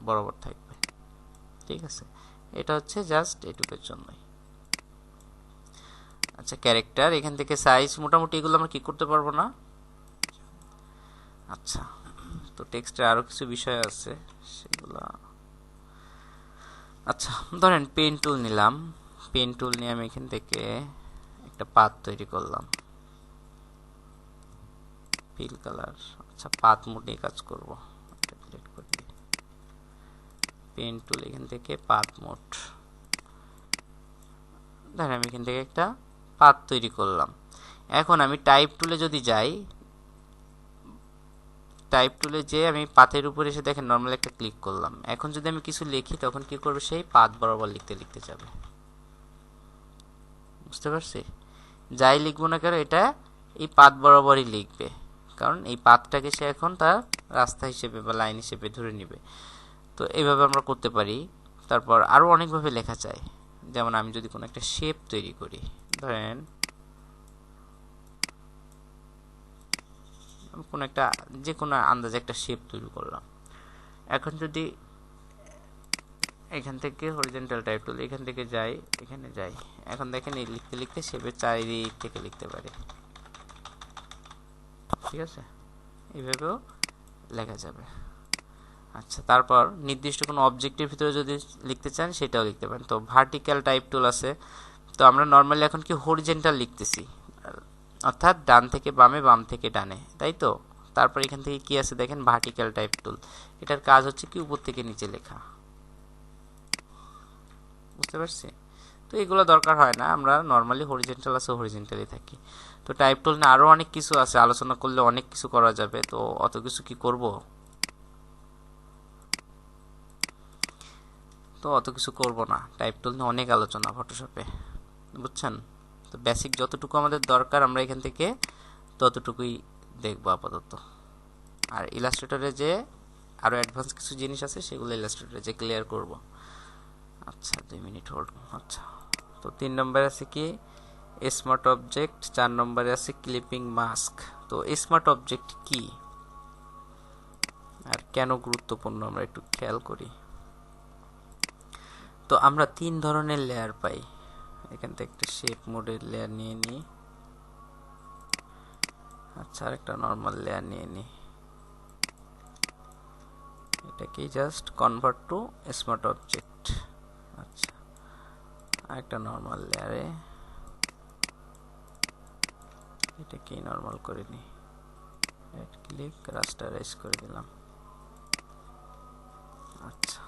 বরাবর থাকবে, ঠিক আছে? এটা হচ্ছে জাস্ট এটুকুর জন্যই। আচ্ছা, ক্যারেক্টার এখান থেকে সাইজ মোটামুটি এগুলো আমরা কি করতে পারবো না। আচ্ছা, তো টেক্সটে আরো কিছু বিষয় আছে সেগুলো। আচ্ছা, ধরেন পেন টুল নিলাম, পেন টুল নিয়ে আমি এখান থেকে একটা পাথ তৈরি করলাম, ফিল কালার। আচ্ছা, পাথ মোড নিয়ে কাজ করবো, এটা ডিলিট করে দিই। পেন টুল এখান থেকে পাথ মোড, ধরেন আমি এখান থেকে একটা পাথ তৈরি করলাম। এখন আমি টাইপ টুলে যদি যাই, টাইপ টুলে যে আমি পাথের উপরে এসে দেখেন নর্মাল একটা ক্লিক করলাম। এখন যদি আমি কিছু লিখি তখন কি করবে, সেই পাথ বরাবর লিখতে লিখতে যাবে, বুঝতে পারছি? যাই লিখবো না কেন এটা এই পাথ বরাবরই লিখবে, কারণ এই পাথটাকে সে এখন তার রাস্তা হিসেবে বা লাইন হিসেবে ধরে নিবে। তো এইভাবে আমরা করতে পারি। তারপর আরও অনেকভাবে লেখা যায়, যেমন আমি যদি কোনো একটা শেপ তৈরি করি, ধরেন কোনো একটা যে কোনো আন্দাজে একটা শেপ তৈরি করলাম। এখন যদি এখান থেকে হরিজন্টাল টাইপ টুল এখান থেকে যাই, এখানে যাই, এখন দেখেন এই লিখতে লিখতে শেপের চারিদিক থেকে লিখতে পারি, ঠিক আছে? এইভাবেও লেখা যাবে। আচ্ছা, তারপর নির্দিষ্ট কোনো অবজেক্টের ভিতরে যদি লিখতে চান সেটাও লিখতে পারেন। তো ভার্টিক্যাল টাইপ টুল আছে। তো আমরা নর্মালি এখন কি হরিজন্টাল লিখতেছি, অর্থাৎ ডান থেকে বামে, বাম থেকে ডানে, তাই তো? তারপর এখান থেকে কি আছে দেখেন ভার্টিক্যাল টাইপ টুল, এটার কাজ হচ্ছে কি উপর থেকে নিচে লেখা, বুঝতে পারছি? তো এগুলো দরকার হয় না, আমরা নর্মালি হরিজন্টাল আছে হরিজন্টালি থাকি। তো টাইপ টুল না আরও অনেক কিছু আছে, আলোচনা করলে অনেক কিছু করা যাবে, তো অত কিছু কি করব, তো অত কিছু করব না। টাইপ টুল নিয়ে অনেক আলোচনা ফটোশপে, বুঝছেন? তো বেসিক যতটুকু আমাদের দরকার আমরা এখান থেকে ততটুকুই দেখবো আপাতত। আর ইলাস্ট্রেটরে যে আরও অ্যাডভান্স কিছু জিনিস আছে সেগুলো ইলাস্ট্রেটরে যে ক্লিয়ার করব। আচ্ছা, 2 মিনিট হোল্ড। আচ্ছা, তো 3 নম্বরে আছে কি স্মার্ট অবজেক্ট, 4 নম্বরে আছে ক্লিপিং মাস্ক। তো স্মার্ট অবজেক্ট কি আর কেন গুরুত্বপূর্ণ আমরা একটু খেয়াল করি। তো আমরা 3 ধরনের লেয়ার পাই, এখান থেকে একটা শেপ মোডের লেয়ার নিয়ে নিই। আচ্ছা, আর একটা নর্মাল লেয়ার নিয়ে নিই, এটাকে just convert to smart object. আচ্ছা, আরেকটা নর্মাল লেয়ারে এটাকে নর্মাল করে নিই। রাইট ক্লিক রাস্টারাইজ করে দিলাম। আচ্ছা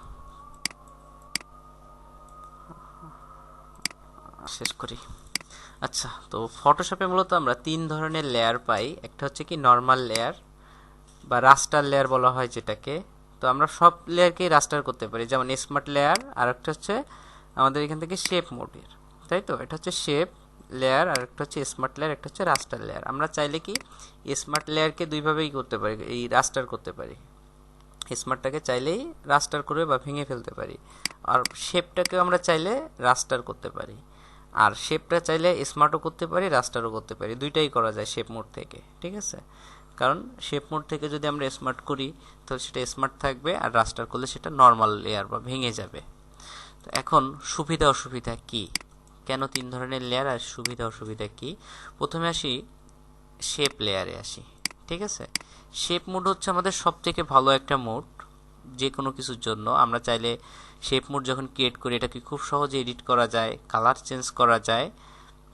শেষ করি। আচ্ছা, তো ফটোশপে মূলত আমরা 3 ধরনের লেয়ার পাই। একটা হচ্ছে কি নর্মাল লেয়ার বা রাস্টার লেয়ার বলা হয় যেটাকে। তো আমরা সব লেয়ারকেই রাস্টার করতে পারি, যেমন স্মার্ট লেয়ার, আর একটা হচ্ছে আমাদের এখান থেকে শেপ মোডের, তাই তো। এটা হচ্ছে শেপ লেয়ার, আর একটা হচ্ছে স্মার্ট লেয়ার, একটা হচ্ছে রাস্টার লেয়ার। আমরা চাইলে কি স্মার্ট লেয়ারকে দুইভাবেই করতে পারি, এই রাস্টার করতে পারি। স্মার্টটাকে চাইলেই রাস্টার করে বা ভেঙে ফেলতে পারি, আর শেপটাকে আমরা চাইলে রাস্টার করতে পারি। আর শেপটা চাইলে স্মার্টও করতে পারি, রাস্টারও করতে পারি, দুইটাই করা যায় শেপ মোড থেকে, ঠিক আছে। কারণ শেপ মোড থেকে যদি আমরা স্মার্ট করি তাহলে সেটা স্মার্ট থাকবে, আর রাস্টার করলে সেটা নর্মাল লেয়ার বা ভেঙে যাবে। তো এখন সুবিধা অসুবিধা কি, কেন 3 ধরনের লেয়ার, আর সুবিধা অসুবিধা কি। প্রথমে আসি শেপ লেয়ারে আসি, ঠিক আছে। শেপ মোড হচ্ছে আমাদের সব থেকে ভালো একটা মোড যে কোনো কিছুর জন্য। আমরা চাইলে শেপ মোড যখন ক্রিয়েট করি এটাকে খুব সহজে এডিট করা যায়, কালার চেঞ্জ করা যায়।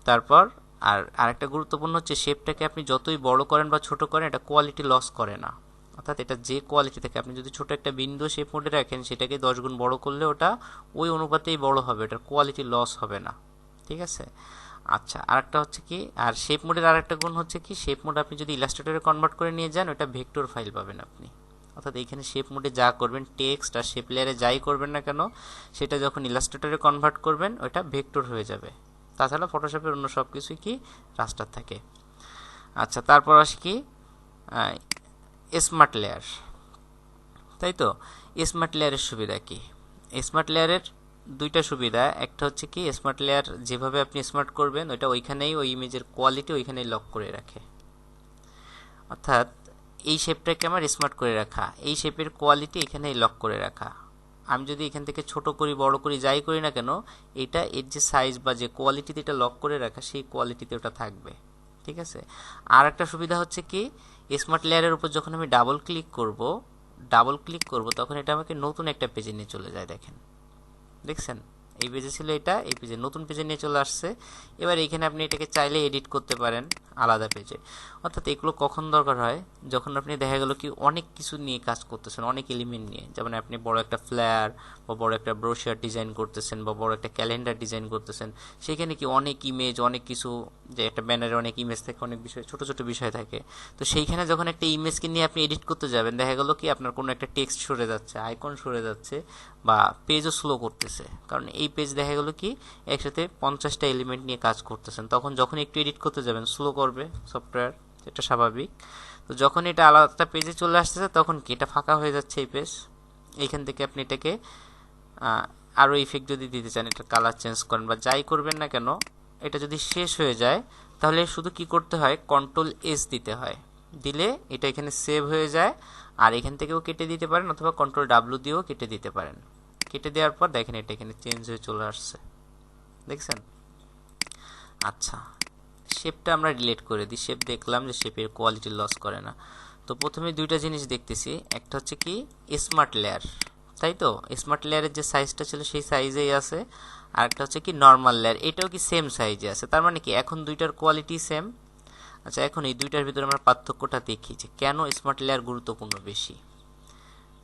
তারপর আরেকটা গুরুত্বপূর্ণ হচ্ছে শেপটাকে আপনি যতই বড় করেন বা ছোট করেন এটা কোয়ালিটি লস করে না। অর্থাৎ এটা যে কোয়ালিটি থাকে, আপনি যদি ছোট একটা বিন্দু শেপ মোডে রাখেন সেটাকে 10 গুণ বড় করলে ওটা ওই অনুপাতেই বড় হবে, এটার কোয়ালিটি লস হবে না, ঠিক আছে। আচ্ছা, আরেকটা হচ্ছে কি, আর শেপ মোডের আরেকটা গুণ হচ্ছে কি, শেপ মোড আপনি যদি ইলাস্ট্রেটরে কনভার্ট করে নিয়ে যান ওটা ভেক্টর ফাইল পাবেন আপনি। অর্থাৎ এইখানে শেপ মোডে যা করবেন, টেক্সট আর শেপ লেয়ারে যাই করবেন না কেন, সেটা যখন ইলাস্ট্রেটরে কনভার্ট করবেন ওটা ভেক্টর হয়ে যাবে। তাছাড়া ফটোশপের অন্য সব কিছুই কি রাস্টার থাকে। আচ্ছা, তারপর আসি কি স্মার্ট লেয়ার, তাই তো। স্মার্ট লেয়ারের সুবিধা কি, স্মার্ট লেয়ারের দুইটা সুবিধা। একটা হচ্ছে কি স্মার্ট লেয়ার যেভাবে আপনি স্মার্ট করবেন ওইটা ওইখানেই, ওই ইমেজের কোয়ালিটি ওইখানেই লক করে রাখে। অর্থাৎ এই শেপটাকে আমার স্মার্ট করে রাখা, এই শেপের কোয়ালিটি এখানেই লক করে রাখা। আমি যদি এখান থেকে ছোট করি বড় করি যাই করি না কেন, এটা এর যে সাইজ বা যে কোয়ালিটিতে এটা লক করে রাখা সেই কোয়ালিটিতে ওটা থাকবে, ঠিক আছে। আর একটা সুবিধা হচ্ছে কি, স্মার্ট লেয়ারের উপর যখন আমি ডাবল ক্লিক করব তখন এটা আমাকে নতুন একটা পেজে নিয়ে চলে যায়। দেখছেন, এই পেজে ছিল এটা, এই পেজে নতুন পেজে নিয়ে চলে আসছে। এবার এখানে আপনি এটাকে চাইলে এডিট করতে পারেন আলাদা পেজে। অর্থাৎ এগুলো কখন দরকার হয়, যখন আপনি দেখা গেল কি অনেক কিছু নিয়ে কাজ করতেছেন, অনেক এলিমেন্ট নিয়ে, যেমন আপনি বড় একটা ফ্লায়ার বা বড় একটা ব্রোশার ডিজাইন করতেছেন বা বড় একটা ক্যালেন্ডার ডিজাইন করতেছেন, সেখানে কি অনেক ইমেজ, অনেক কিছু, যে একটা ব্যানারে অনেক ইমেজ থাকে, অনেক বিষয়, ছোট ছোট বিষয় থাকে। তো সেইখানে যখন একটা ইমেজকে নিয়ে আপনি এডিট করতে যাবেন, দেখা গেল কি আপনার কোনো একটা টেক্সট সরে যাচ্ছে, আইকন সরে যাচ্ছে, বা পেজও স্লো করতেছে। কারণ এই পেজ দেখা গেল কি একসাথে 50টা এলিমেন্ট নিয়ে কাজ করতেছেন, তখন যখন একটু এডিট করতে যাবেন স্লো করবে সফটওয়্যার, এটা স্বাভাবিক। তো যখন এটা আলাদা পেজে চলে আসতেছে তখন কি এটা ফাঁকা হয়ে যাচ্ছে এই পেজ। এইখান থেকে আপনি এটাকে আরও ইফেক্ট যদি দিতে চান, এটা কালার চেঞ্জ করেন বা যাই করবেন না কেন, এটা যদি শেষ হয়ে যায় তাহলে শুধু কি করতে হয়, Ctrl+S দিতে হয়। দিলে এটা এখানে সেভ হয়ে যায়। আর এখান থেকেও কেটে দিতে পারেন অথবা Ctrl+W দিয়েও কেটে দিতে পারেন। কেটে দেওয়ার পর দেখেন এটা এখানে চেঞ্জ হয়ে চলে আসছে, দেখছেন। আচ্ছা, শেপটা আমরা ডিলিট করে দিই। শেপ দেখলাম যে শেপের কোয়ালিটি লস করে না। তো প্রথমে দুইটা জিনিস দেখতেছি, একটা হচ্ছে কি স্মার্ট লেয়ার, তাই তো। স্মার্ট লেয়ারের যে সাইজটা ছিল সেই সাইজেই আছে। আর একটা হচ্ছে কি নর্মাল লেয়ার, এটাও কি সেম সাইজে আছে। তার মানে কি এখন দুইটার কোয়ালিটি সেম। আচ্ছা, এখন এই দুইটার ভিতরে আমরা পার্থক্যটা দেখি যে কেন স্মার্ট লেয়ার গুরুত্বপূর্ণ বেশি।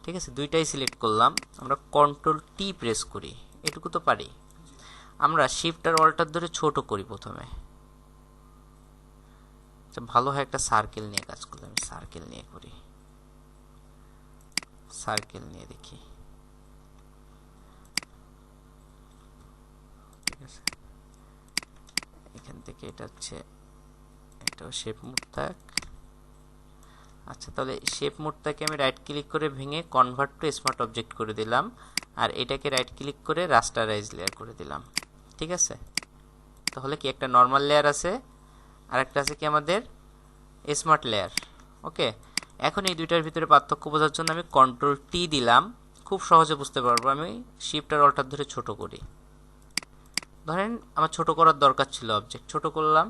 ঠিক আছে, দুইটাই সিলেক্ট করলাম, আমরা Ctrl+T প্রেস করি, এটুকু তো পারি। আমরা শিফট আর অল্টার ধরে ছোট করি প্রথমে। ভালো হয় একটা সার্কেল নিয়ে কাজ করলে, আমি সার্কেল নিয়ে করি, সার্কেল নিয়ে দেখি। ঠিক আছে, এখান থেকে এটা হচ্ছে, এটাও শেপ মোড থাক। আচ্ছা, তাহলে শেপ মোডটাকে আমি রাইট ক্লিক করে ভেঙে কনভার্ট টু স্মার্ট অবজেক্ট করে দিলাম, আর এটাকে রাইট ক্লিক করে রাস্টারাইজ লেয়ার করে দিলাম। ঠিক আছে, তাহলে কি একটা নর্মাল লেয়ার আছে আর একটা আছে কি আমাদের স্মার্ট লেয়ার। ওকে, এখন এই দুইটার ভিতরে পার্থক্য বোঝার জন্য আমি Ctrl+T দিলাম, খুব সহজে বুঝতে পারবো। আমি শিফট আর অল্টার ধরে ছোট করি, ধরেন আমার ছোট করার দরকার ছিল, অবজেক্ট ছোট করলাম।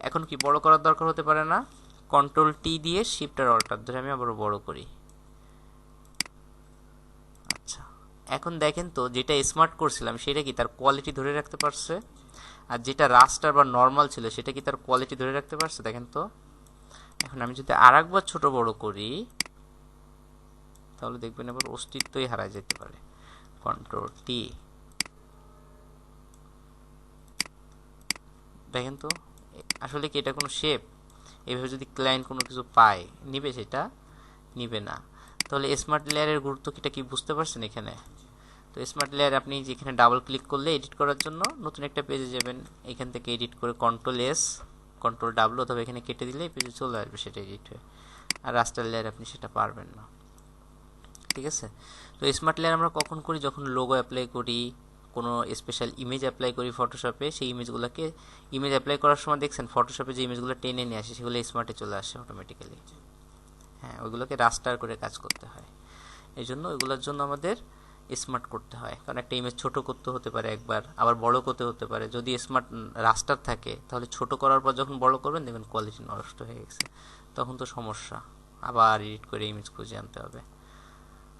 এখন কি বড় করার দরকার হতে পারে না, Ctrl+T দিয়ে শিফট আর অল্টার ধরে আমি আবার বড় করি। আচ্ছা, এখন দেখেন তো যেটা স্মার্ট করছিলাম সেটা কি তার কোয়ালিটি ধরে রাখতে পারছে, আর যেটা রাস্টার বা নর্মাল ছিল সেটা কি তার কোয়ালিটি ধরে রাখতে পারছে, দেখেন তো। এখন আমি যদি আরেকবার ছোট বড় করি তাহলে দেখবেন এবার অস্তিত্বই হারায় যেতে পারে। কন্ট্রোল টি, দেখেন তো আসলে কি এটা কোনো শেপ? এইভাবে যদি ক্লায়েন্ট কোনো কিছু পায় নিবে? সেটা নিবে না। তাহলে স্মার্ট লেয়ারের গুরুত্ব কিটা কি বুঝতে পারছেন এখানে? তো স্মার্ট লেয়ার আপনি যেখানে ডাবল ক্লিক করলে এডিট করার জন্য নতুন একটা পেজে যাবেন, এখান থেকে এডিট করে কন্ট্রোল এস কন্ট্রোল ডাব্লু অথবা এখানে কেটে দিলে এই পেজে চলে আসবে, সেটা এডিট হয়ে। আর রাস্টার লেয়ার আপনি সেটা পারবেন না, ঠিক আছে? তো স্মার্ট লেয়ার আমরা কখন করি? যখন লোগো অ্যাপ্লাই করি, কোনো স্পেশাল ইমেজ অ্যাপ্লাই করি ফটোশপে, সেই ইমেজগুলোকে ইমেজ অ্যাপ্লাই করার সময় দেখছেন ফটোশপে যে ইমেজগুলো টেনে নিয়ে আসে সেগুলো স্মার্টে চলে আসে অটোমেটিক্যালি। হ্যাঁ, ওইগুলোকে রাস্টার করে কাজ করতে হয়। এই জন্য ওইগুলোর জন্য আমাদের স্মার্ট করতে হয়, কারণ একটা ইমেজ ছোট করতে হতে পারে একবার, আবার বড় করতে হতে পারে। যদি স্মার্ট রাস্টার থাকে তাহলে ছোট করার পর যখন বড় করবেন দেখবেন কোয়ালিটি নষ্ট হয়ে গেছে, তখন তো সমস্যা, আবার এডিট করে ইমেজ খুঁজে আনতে হবে।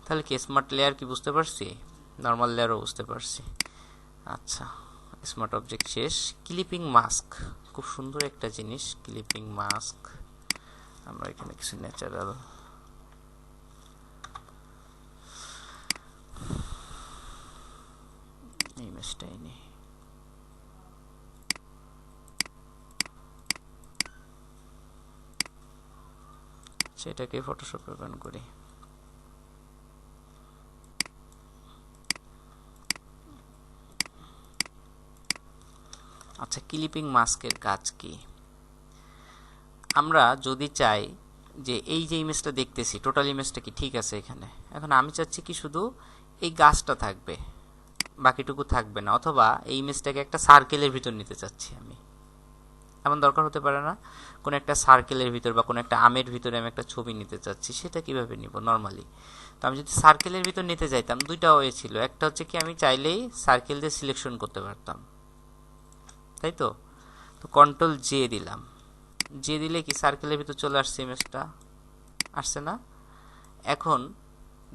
তাহলে কি স্মার্ট লেয়ার কি বুঝতে পারছি? নর্মাল লেয়ারও বুঝতে পারছি। আচ্ছা, স্মার্ট অবজেক্ট শেষ। ক্লিপিং মাস্ক খুব সুন্দর একটা জিনিস। ক্লিপিং মাস্ক আমরা এখানে কিছু ন্যাচারাল ইমেজটাই নেই। সেটাকে ফটোশপে ওপেন করি। আচ্ছা, ক্লিপিং মাস্কের কাজ কি? আমরা যদি চাই যে এই যে ইমেজটা দেখতেছি টোটাল ইমেজটা কি ঠিক আছে এখানে, এখন আমি চাচ্ছি কি শুধু এই গাছটা থাকবে, বাকিটুকু থাকবে না, অথবা এই ইমেজটাকে একটা সার্কেলের ভিতর নিতে চাচ্ছি আমি, এমন দরকার হতে পারে না? কোনো একটা সার্কেলের ভিতর বা কোনো একটা আমের ভিতরে আমি একটা ছবি নিতে চাচ্ছি, সেটা কিভাবে নিব নর্মালি? তো আমি যদি সার্কেলের ভিতর নিতে চাইতাম, দুইটা ওয়ে ছিল। একটা হচ্ছে কি আমি চাইলেই সার্কেল দিয়ে সিলেকশন করতে পারতাম, তাই তো? তো কন্ট্রোল জে দিলাম, জে দিলে কি সার্কেলের ভিতর চলে আসছে, ইমেজটা আসছে না? এখন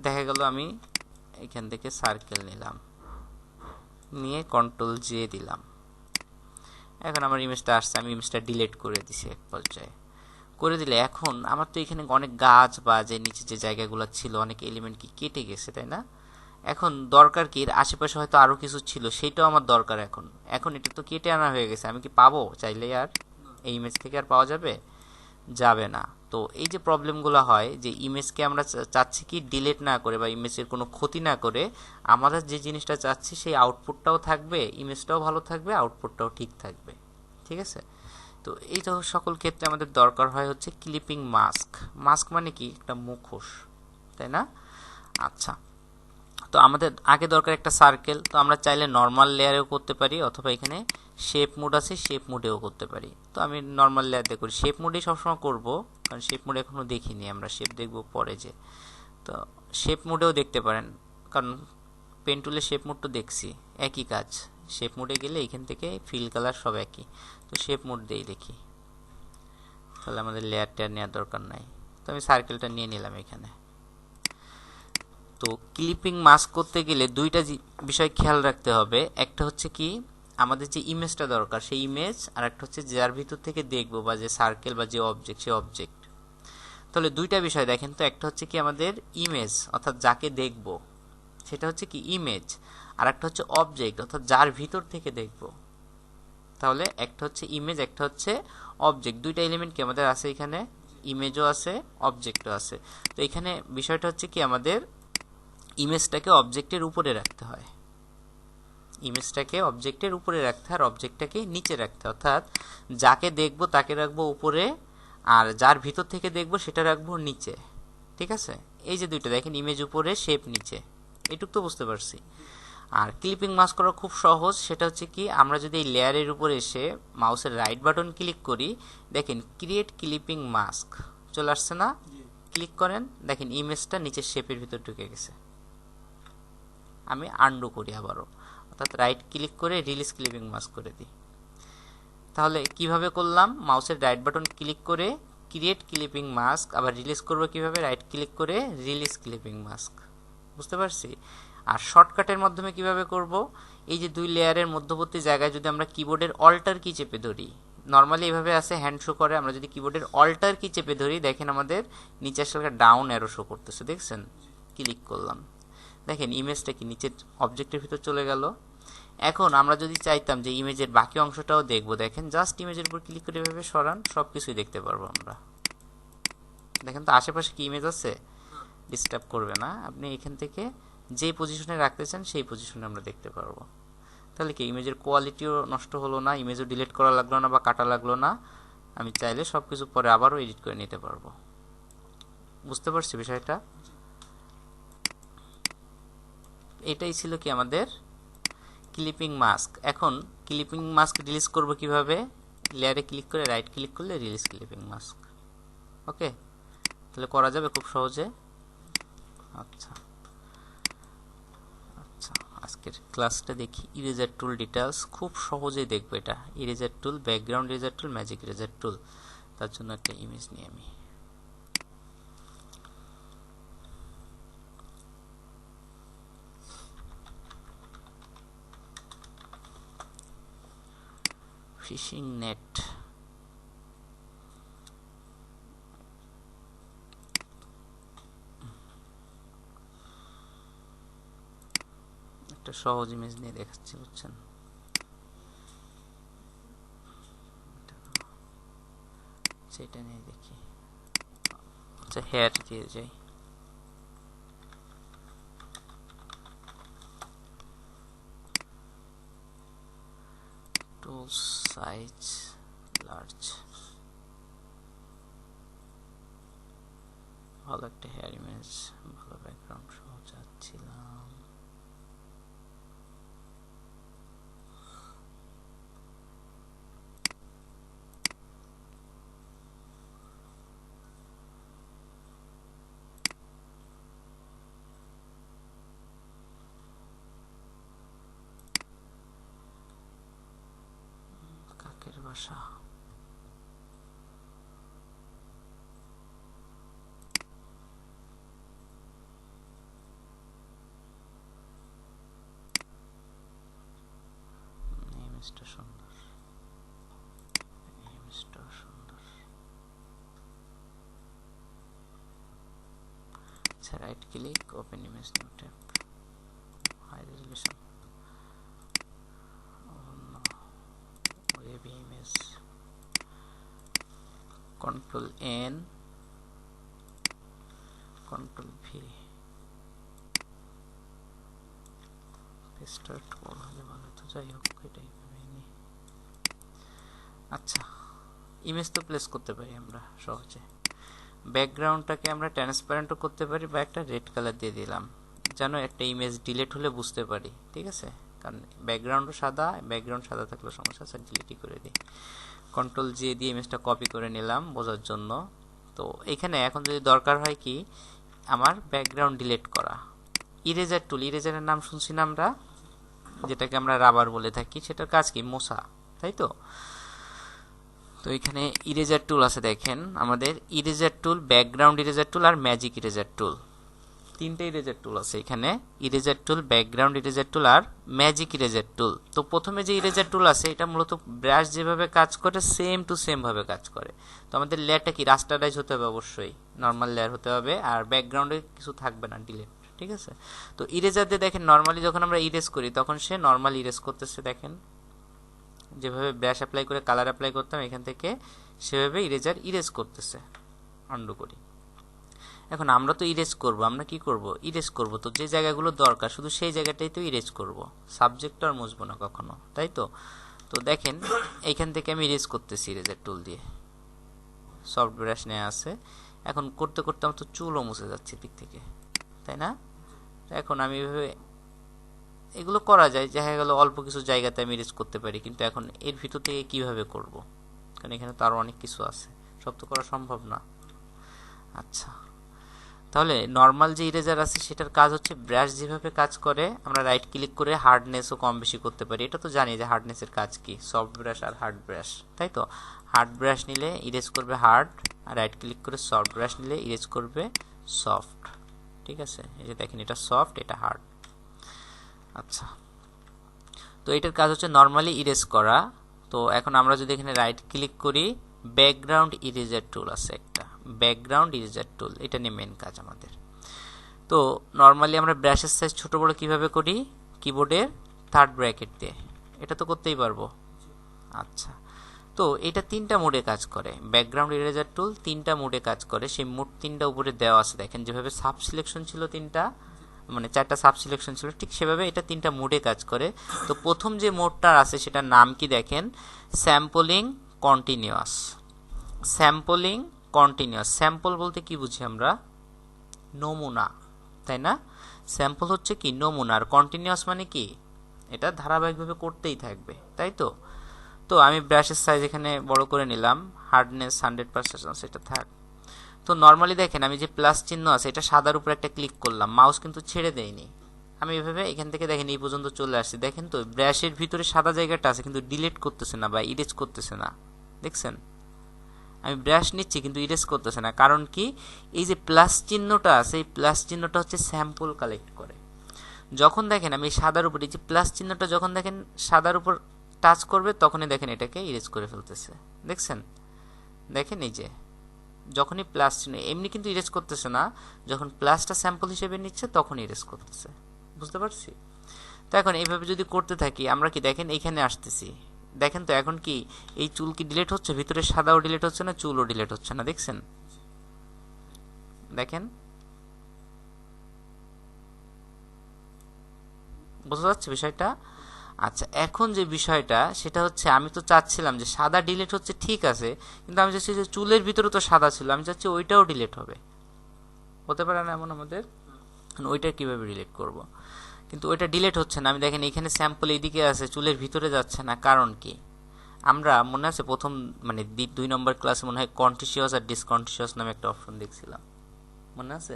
দেখা গেল আমি এখান থেকে সার্কেল নিলাম, নিয়ে কন্ট্রোল জে দিলাম, এখন আমার ইমেজটা আসছে। আমি ইমেজটা ডিলিট করে দিছি এক পর্যায়ে। করে দিলে এখন আমার তো এখানে অনেক গাছ বা যে নিচে যে জায়গাগুলো ছিল অনেক এলিমেন্ট কি কেটে গেছে, তাই না? এখন দরকার কি এর আশেপাশে হয়তো আরো কিছু ছিল, সেটাও আমার দরকার। এখন এখন এটা তো কেটে আনা হয়ে গেছে, আমি কি পাবো চাইলে? আর এই ইমেজ থেকে আর পাওয়া যাবে? যাবে না। তো এই যে প্রবলেমগুলো হয়, যে ইমেজকে আমরা চাচ্ছি কি ডিলিট না করে বা ইমেজের কোনো ক্ষতি না করে, আমরা যে জিনিসটা চাচ্ছি সেই আউটপুটটাও থাকবে, ইমেজটাও ভালো থাকবে, আউটপুটটাও ঠিক থাকবে, ঠিক আছে? তো এই তো সকল ক্ষেত্রে আমাদের দরকার হয় হচ্ছে ক্লিপিং মাস্ক। মাস্ক মানে কি? একটা মুখোশ, তাই না? আচ্ছা, তো আমাদের আগে দরকার একটা সার্কেল। তো আমরা চাইলে নর্মাল লেয়ারেও করতে পারি, অথবা এখানে শেপ মোড আছে, শেপ মোডেও করতে পারি। তো আমি নর্মাল লেয়ার দিয়ে করি, শেপ মোডেই সবসময় করব, কারণ শেপ মোড এখনো দেখিনি, আমরা শেপ দেখব পরে যে। তো শেপ মোডেও দেখতে পারেন, কারণ পেন টুলে শেপ মোড তো দেখছি, একই কাজ। শেপ মোডে গেলে এখান থেকে ফিল কালার সব একই, তো শেপ মোড দিয়েই দেখি, তাহলে আমাদের লেয়ার টেয়ার নেওয়ার দরকার নাই। তো আমি সার্কেলটা নিয়ে নিলাম এখানে। তো ক্লিপিং মাস্ক করতে গেলে দুইটা বিষয় খেয়াল রাখতে হবে। একটা হচ্ছে কি আমাদের যে ইমেজটা দরকার সেই ইমেজ, আর একটা হচ্ছে যার ভিতর থেকে দেখবো বা যে সার্কেল বা যে অবজেক্ট সে অবজেক্ট। তাহলে দুইটা বিষয় দেখেন তো, একটা হচ্ছে কি আমাদের ইমেজ অর্থাৎ যাকে দেখব সেটা হচ্ছে কি ইমেজ, আর একটা হচ্ছে অবজেক্ট অর্থাৎ যার ভিতর থেকে দেখব। তাহলে একটা হচ্ছে ইমেজ, একটা হচ্ছে অবজেক্ট, দুইটা এলিমেন্ট কি আমাদের আছে এখানে, ইমেজও আছে অবজেক্টও আছে। তো এখানে বিষয়টা হচ্ছে কি আমাদের ইমেজটাকে অবজেক্টের উপরে রাখতে হয়, ইমেজটাকে অবজেক্টের উপরে রাখতে হয়, আর অবজেক্টটাকে নিচে রাখতে হয়। অর্থাৎ যাকে দেখবো তাকে রাখবো উপরে, আর যার ভিতর থেকে দেখবো সেটা রাখবো নিচে, ঠিক আছে? এই যে দুইটা দেখেন, ইমেজ উপরে শেপ নিচে, এটুক তো বুঝতে পারছি। আর ক্লিপিং মাস্ক করা খুব সহজ। সেটা হচ্ছে কি আমরা যদি এই লেয়ারের উপরে এসে মাউসের রাইট বাটন ক্লিক করি, দেখেন ক্রিয়েট ক্লিপিং মাস্ক চলে আসছে না? ক্লিক করেন, দেখেন ইমেজটা নিচের শেপের ভিতর ঢুকে গেছে। আমি আনডু করি আবারও, অর্থাৎ রাইট ক্লিক করে রিলিজ ক্লিপিং মাস্ক করে দিই। তাহলে কিভাবে করলাম? মাউসের রাইট বাটন ক্লিক করে ক্রিয়েট ক্লিপিং মাস্ক, আবার রিলিজ করবো কিভাবে? রাইট ক্লিক করে রিলিজ ক্লিপিং মাস্ক। বুঝতে পারছি? আর শর্টকাটের মাধ্যমে কিভাবে করব? এই যে দুই লেয়ারের মধ্যবর্তী জায়গায় যদি আমরা কিবোর্ডের অল্টার কি চেপে ধরি, নরমালি এইভাবে আছে, হ্যান্ড শো করে। আমরা যদি কিবোর্ডের অল্টার কি চেপে ধরি, দেখেন আমাদের নিচে আসলে ডাউন অ্যারো শো করতেছে, দেখছেন? ক্লিক করলাম, দেখেন ইমেজটা কি নিচের অবজেক্টের ভিতর চলে গেল। এখন আমরা যদি চাইতাম যে ইমেজের বাকি অংশটাও দেখবো, দেখেন জাস্ট ইমেজের উপর ক্লিক করে এভাবে সরান, সব কিছুই দেখতে পারবো আমরা। দেখেন তো আশেপাশে কি ইমেজ আছে, ডিস্টার্ব করবে না। আপনি এখান থেকে যে পজিশনে রাখতে চান সেই পজিশনে আমরা দেখতে পারবো। তাহলে কি ইমেজের কোয়ালিটিও নষ্ট হলো না, ইমেজও ডিলিট করা লাগলো না বা কাটা লাগলো না। আমি চাইলে সব কিছু পরে আবারও এডিট করে নিতে পারবো। বুঝতে পারছি বিষয়টা? এটাই ছিল কি আমাদের ক্লিপিং মাস্ক। এখন ক্লিপিং মাস্ক রিলিজ করব কিভাবে? লেয়ারে ক্লিক করে রাইট ক্লিক করলে রিলিজ ক্লিপিং মাস্ক। ওকে, তাহলে করা যাবে খুব সহজে। আচ্ছা আচ্ছা, আজকের ক্লাসটা দেখি। ইরেজার টুল ডিটেলস খুব সহজেই দেখবো এটা। ইরেজার টুল, ব্যাকগ্রাউন্ড ইরেজার টুল, ম্যাজিক ইরেজার টুল। তার জন্য একটা ইমেজ নিই আমি। ফিশিং নেট, একটা সহজ ইমেজ নিয়ে দেখাচ্ছি, বুঝছেন? সেটা নিয়ে দেখি। আচ্ছা, হেয়ার দিয়ে যাই। টুল সাইজ লার্জ, ভালো একটা হেয়ার ইমেজ, ভালো ব্যাকগ্রাউন্ড সহ যাচ্ছিলাম। কাকের বাসা, ইমেজটা সুন্দর, ইমেজটা সুন্দর। আচ্ছা, right click, open image, new tab, high resolution, web image, control N, control V, start করা হলে ভালো হতো। যাই হোক, এটাই পাইনি। আচ্ছা, ইমেজ তো প্লেস করতে পারি আমরা সহজে। ব্যাকগ্রাউন্ডটাকে আমরা ট্রান্সপারেন্টও করতে পারি, বা একটা রেড কালার দিয়ে দিলাম, যেন একটা ইমেজ ডিলিট হলে বুঝতে পারি। ঠিক আছে, কারণ ব্যাকগ্রাউন্ডও সাদা, ব্যাকগ্রাউন্ড সাদা থাকলে সমস্যা আছে, ডিলিটই করে দিই। কন্ট্রোল জে দিয়ে ইমেজটা কপি করে নিলাম বোঝার জন্য। তো এখানে এখন যদি দরকার হয় কি আমার ব্যাকগ্রাউন্ড ডিলিট করা, ইরেজার টুল, ইরেজারের নাম শুনছি না আমরা, যেটাকে আমরা রাবার বলে থাকি, সেটার কাজ কি? মোছা, তাই তো? তো এখানে ইরেজার টুল আছে, দেখেন আমাদের eraser tool, background eraser tool আর ম্যাজিক ইরেজার টুল, তিনটে ইরেজার টুল আছে এখানে। Eraser tool, background eraser tool আর ম্যাজিক ইরেজার টুল। তো প্রথমে যে ইরেজার টুল আছে এটা মূলত ব্রাশ যেভাবে কাজ করে সেম টু সেম ভাবে কাজ করে। তো আমাদের লেয়ারটা কি রাস্টারাইজ হতে হবে, অবশ্যই নর্মাল লেয়ার হতে হবে, আর ব্যাকগ্রাউন্ডে কিছু থাকবে না, ডিলিট। ঠিক আছে, তো ইরেজার দিয়ে দেখেন নর্মালি যখন আমরা ইরেজ করি তখন সে নর্মাল ইরেজ করতেছে, দেখেন যেভাবে ব্রাশ অ্যাপ্লাই করে কালার অ্যাপ্লাই করতাম এখান থেকে, সেভাবে ইরেজার ইরেজ করতেছে। আন্ডু করি। এখন আমরা তো ইরেজ করব, আমরা কি করব? ইরেজ করব, তো যে জায়গাগুলো দরকার শুধু সেই জায়গাটাই তো ইরেজ করব, সাবজেক্ট আর মুছবো না কখনো, তাই তো? তো দেখেন এইখান থেকে আমি ইরেজ করতেছি ইরেজার টুল দিয়ে, সফট ব্রাশ নেওয়া আছে। এখন করতে করতে আমার তো চুলও মুছে যাচ্ছে দিক থেকে, তাই না? এখন আমি এভাবে এগুলো করা যায়, দেখা গেল অল্প কিছু জায়গাতে আমি ইরেজ করতে পারি, কিন্তু এখন এর ভিতর থেকে কিভাবে করব? কারণ এখানে তো আরো অনেক কিছু আছে, সব তো করা সম্ভব না। আচ্ছা, তাহলে নর্মাল যে ইরেজার আছে সেটার কাজ হচ্ছে ব্রাশ যেভাবে কাজ করে, আমরা রাইট ক্লিক করে হার্ডনেসও কম বেশি করতে পারি। এটা তো জানি যে হার্ডনেসের কাজ কি, সফট ব্রাশ আর হার্ড ব্রাশ, তাই তো? হার্ড ব্রাশ নিলে ইরেজ করবে হার্ড, আর রাইট ক্লিক করে সফট ব্রাশ নিলে ইরেজ করবে সফট। ঠিক আছে, এই যে দেখেন এটা সফট, এটা হার্ড। আচ্ছা, তো এটার কাজ হচ্ছে নর্মালি ইরেজ করা, তো এখন আমরা যদি এখানে রাইট ক্লিক করি, ব্যাকগ্রাউন্ড ইরেজার টুল আছে একটা, ব্যাকগ্রাউন্ড ইরেজার টুল, এটা নিয়ে মেন কাজ আমাদের। তো নর্মালি আমরা ব্রাশের সাইজ ছোট বড় কিভাবে করি, কিবোর্ডের থার্ড ব্র্যাকেট দিয়ে, এটা তো করতেই পারবো। আচ্ছা, তো এটা তিনটা মোডে কাজ করে, ব্যাকগ্রাউন্ড ইরেজার টুল তিনটা মোডে কাজ করে, সেই মোড তিনটা উপরে দেওয়া আছে, দেখেন যেভাবে সাব সিলেকশন ছিল তিনটা, মানে চারটা সাব সিলেকশন ছিল, ঠিক সেভাবে এটা তিনটা মোডে কাজ করে। তো প্রথম যে মোডটা আছে সেটার নাম কি দেখেন, sampling continuous. Sampling continuous, sample বলতে কি বুঝি আমরা, নমুনা, তাই না? স্যাম্পল হচ্ছে কি নমুনা, আর কন্টিনিউয়াস মানে কি এটা ধারাবাহিকভাবে করতেই থাকবে, তাই তো। তো আমি ব্রাশের সাইজ এখানে বড় করে নিলাম, হার্ডনেস 100% সেটা থাক। তো নর্মালি দেখেন আমি যে প্লাস চিহ্ন আছে এটা সাদার উপর একটা ক্লিক করলাম, মাউস কিন্তু ছেড়ে দেয়নি, আমি এভাবে এখান থেকে দেখেন এই পর্যন্ত চলে আসছি। দেখেন তো ব্রাশের ভিতরে সাদা জায়গাটা আছে কিন্তু ডিলিট করতেছে না বা ইরেজ করতেছে না, দেখছেন? আমি ব্রাশ নিচ্ছি কিন্তু ইরেজ করতেছে না, কারণ কি, এই যে প্লাস চিহ্নটা আছে এই প্লাস চিহ্নটা হচ্ছে স্যাম্পল কালেক্ট করে। যখন দেখেন আমি সাদার উপর, এই যে প্লাস চিহ্নটা যখন দেখেন সাদার উপর টাচ করবে তখনই দেখেন এটাকে ইরেজ করে ফেলতেছে, দেখছেন? দেখেন এই যে যখনই প্লাস চিহ্ন, এমনি কিন্তু ইরেজ করতেছে না, যখন প্লাসটা স্যাম্পল হিসেবে নিচ্ছে তখন ইরেজ করতেছে, বুঝতে পারছি? তো এখন এইভাবে যদি করতে থাকি আমরা কি দেখেন এইখানে আসতেছি, দেখেন তো এখন কি এই চুল কি ডিলিট হচ্ছে, ভিতরে সাদাও ডিলিট হচ্ছে না, চুলও ডিলিট হচ্ছে না, দেখছেন? দেখেন বোঝা যাচ্ছে বিষয়টা? আচ্ছা, এখন যে বিষয়টা সেটা হচ্ছে আমি তো চাচ্ছিলাম যে সাদা ডিলিট হচ্ছে ঠিক আছে, কিন্তু আমি চাচ্ছি যে চুলের ভিতরে তো সাদা ছিল, আমি চাচ্ছি ওইটাও ডিলিট হবে, হতে পারে না এমন আমাদের? ওইটা কিভাবে ডিলিট করব? কিন্তু ওইটা ডিলিট হচ্ছে না, আমি দেখেন এখানে স্যাম্পল এইদিকে আছে, চুলের ভিতরে যাচ্ছে না, কারণ কি? আমরা মনে আছে প্রথম মানে 2 নম্বর ক্লাসে মনে হয় কন্টিনিউয়াস আর ডিসকন্টিনিউয়াস নামে একটা অপশন দেখছিলাম, মনে আছে?